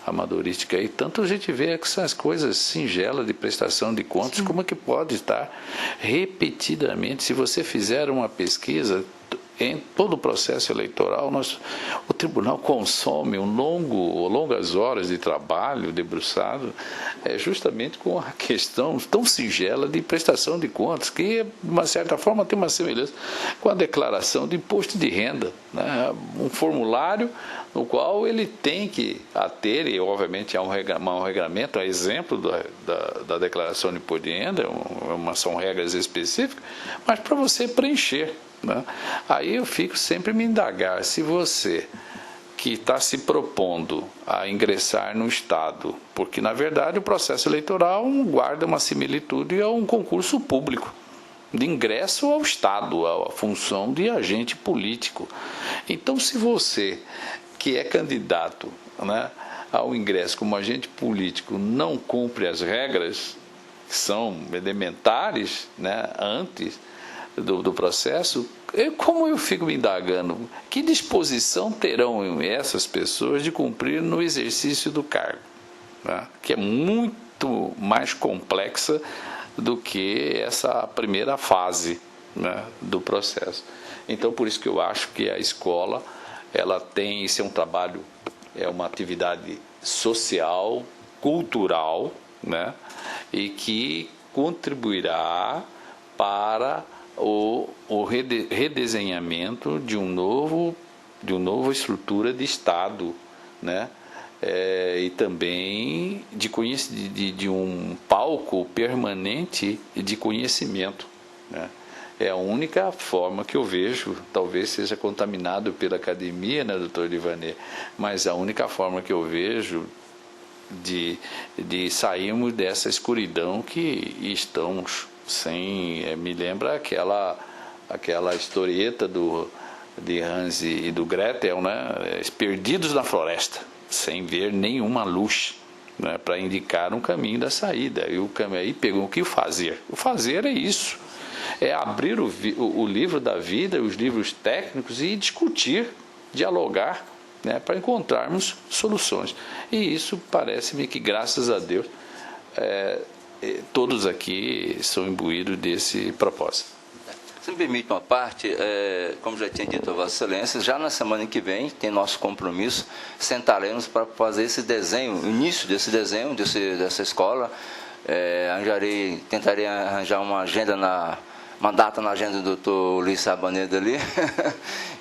S1: amadorística. E tanto a gente vê essas coisas singelas de prestação de contas, como é que pode estar repetidamente, se você fizer uma pesquisa em todo o processo eleitoral, o tribunal consome longas horas de trabalho debruçado justamente com a questão tão singela de prestação de contas, que, de uma certa forma, tem uma semelhança com a declaração de imposto de renda, né? Um formulário no qual ele tem que ter, e obviamente há um regramento, a exemplo da declaração de imposto de renda, são regras específicas, mas para você preencher. Né? Aí eu fico sempre me indagar, se você que está se propondo a ingressar no Estado, porque na verdade o processo eleitoral guarda uma similitude a um concurso público de ingresso ao Estado, à função de agente político. Então, se você que é candidato, né, ao ingresso como agente político não cumpre as regras que são elementares, né, antes do processo, como eu fico me indagando, que disposição terão essas pessoas de cumprir no exercício do cargo, né? Que é muito mais complexa do que essa primeira fase, né, do processo. Então, por isso que eu acho que a escola, ela tem, isso é um trabalho, é uma atividade social, cultural, né, e que contribuirá para o redesenhamento de uma nova estrutura de Estado, né? E também de um palco permanente de conhecimento, né? É a única forma que eu vejo, talvez seja contaminado pela academia, né, doutor Livanê, mas a única forma que eu vejo de sairmos dessa escuridão que estamos sem. Me lembra aquela historieta de Hans e do Gretel, né, perdidos na floresta, sem ver nenhuma luz, né, para indicar um caminho da saída. E o caminho aí pegou o que fazer. O fazer é isso, é abrir o livro da vida, os livros técnicos e discutir, dialogar, né, para encontrarmos soluções. E isso parece-me que, graças a Deus, todos aqui são imbuídos desse propósito.
S7: Se me permite uma parte, como já tinha dito a Vossa Excelência, já na semana que vem tem nosso compromisso, sentaremos para fazer esse desenho, o início desse desenho, dessa escola. Tentarei arranjar uma data na agenda do Dr. Ulisses Rabaneda ali,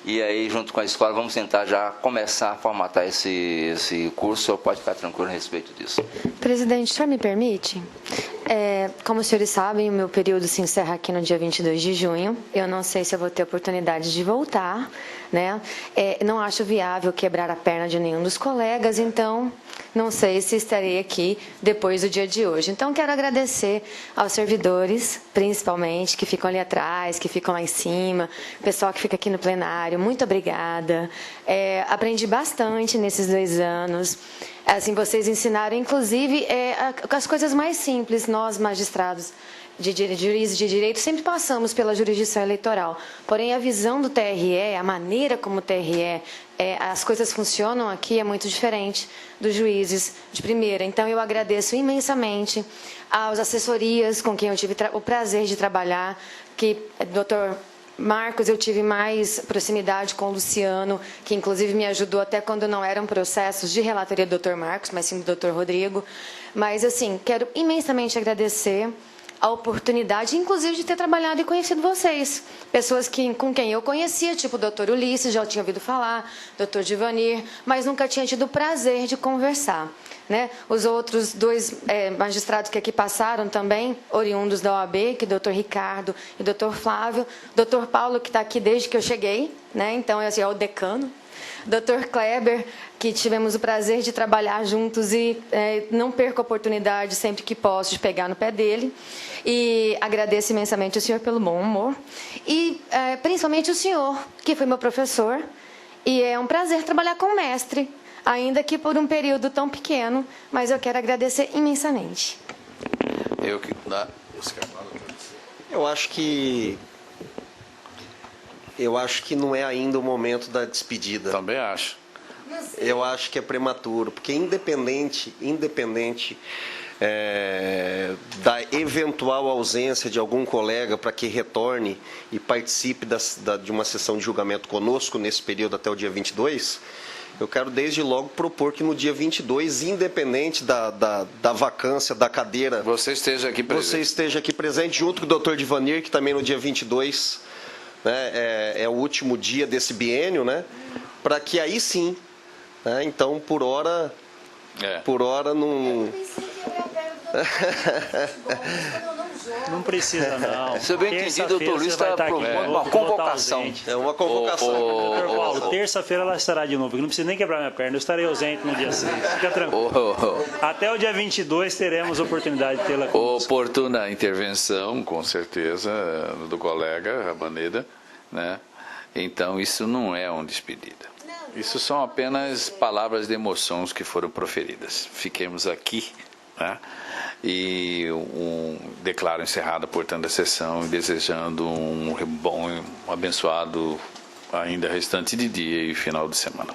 S7: e aí junto com a escola vamos tentar já começar a formatar esse curso. O senhor pode ficar tranquilo a respeito disso.
S8: Presidente, o senhor me permite? Como os senhores sabem, o meu período se encerra aqui no dia 22 de junho. Eu não sei se eu vou ter oportunidade de voltar, né? Não acho viável quebrar a perna de nenhum dos colegas, então não sei se estarei aqui depois do dia de hoje. Então, quero agradecer aos servidores, principalmente, que ficam ali atrás, que ficam lá em cima, o pessoal que fica aqui no plenário. Muito obrigada. Aprendi bastante nesses 2 anos. Assim, vocês ensinaram, inclusive, as coisas mais simples. Nós, magistrados, juízes de direito, sempre passamos pela jurisdição eleitoral. Porém, a visão do TRE, a maneira como o TRE, as coisas funcionam aqui é muito diferente dos juízes de primeira. Então, eu agradeço imensamente às assessorias com quem eu tive o prazer de trabalhar, que Dr. Marcos, eu tive mais proximidade com o Luciano, que inclusive me ajudou até quando não eram processos de relatoria do Dr. Marcos, mas sim do Dr. Rodrigo. Mas, assim, quero imensamente agradecer a oportunidade, inclusive, de ter trabalhado e conhecido vocês. Pessoas com quem eu conhecia, tipo o doutor Ulisses, já tinha ouvido falar, doutor Divanir, mas nunca tinha tido o prazer de conversar. Né? Os outros dois magistrados que aqui passaram também, oriundos da OAB, que é o doutor Ricardo e o doutor Flávio, doutor Paulo, que está aqui desde que eu cheguei, né? Então esse é o decano, doutor Kleber, que tivemos o prazer de trabalhar juntos e não perco a oportunidade sempre que posso de pegar no pé dele. E agradeço imensamente o senhor pelo bom humor e principalmente o senhor, que foi meu professor, e é um prazer trabalhar com o mestre, ainda que por um período tão pequeno, mas eu quero agradecer imensamente.
S2: Eu acho que não é ainda o momento da despedida.
S1: Também acho.
S2: Eu acho que é prematuro, porque independente da eventual ausência de algum colega para que retorne e participe de uma sessão de julgamento conosco nesse período até o dia 22, eu quero desde logo propor que no dia 22, independente da vacância da cadeira,
S1: Você esteja aqui presente.
S2: você esteja aqui presente junto com o doutor Divanir, que também no dia 22 né, é o último dia desse biênio, né, para que aí sim, né, então por hora não...
S4: Não precisa, não.
S7: Se eu bem entendi, o doutor Luiz está propondo uma convocação.
S2: É uma convocação.
S4: Doutor Paulo, terça-feira ela estará de novo, porque não precisa nem quebrar minha perna, eu estarei ausente no dia 6. Fica tranquilo. Até o dia 22 teremos oportunidade de tê-la conosco.
S1: Oportuna intervenção, com certeza, do colega Rabaneda, né? Então, isso não é uma despedida. Isso são apenas palavras de emoções que foram proferidas. Fiquemos aqui, né? E declaro encerrada, portanto, a sessão, desejando um bom, abençoado ainda restante de dia e final de semana.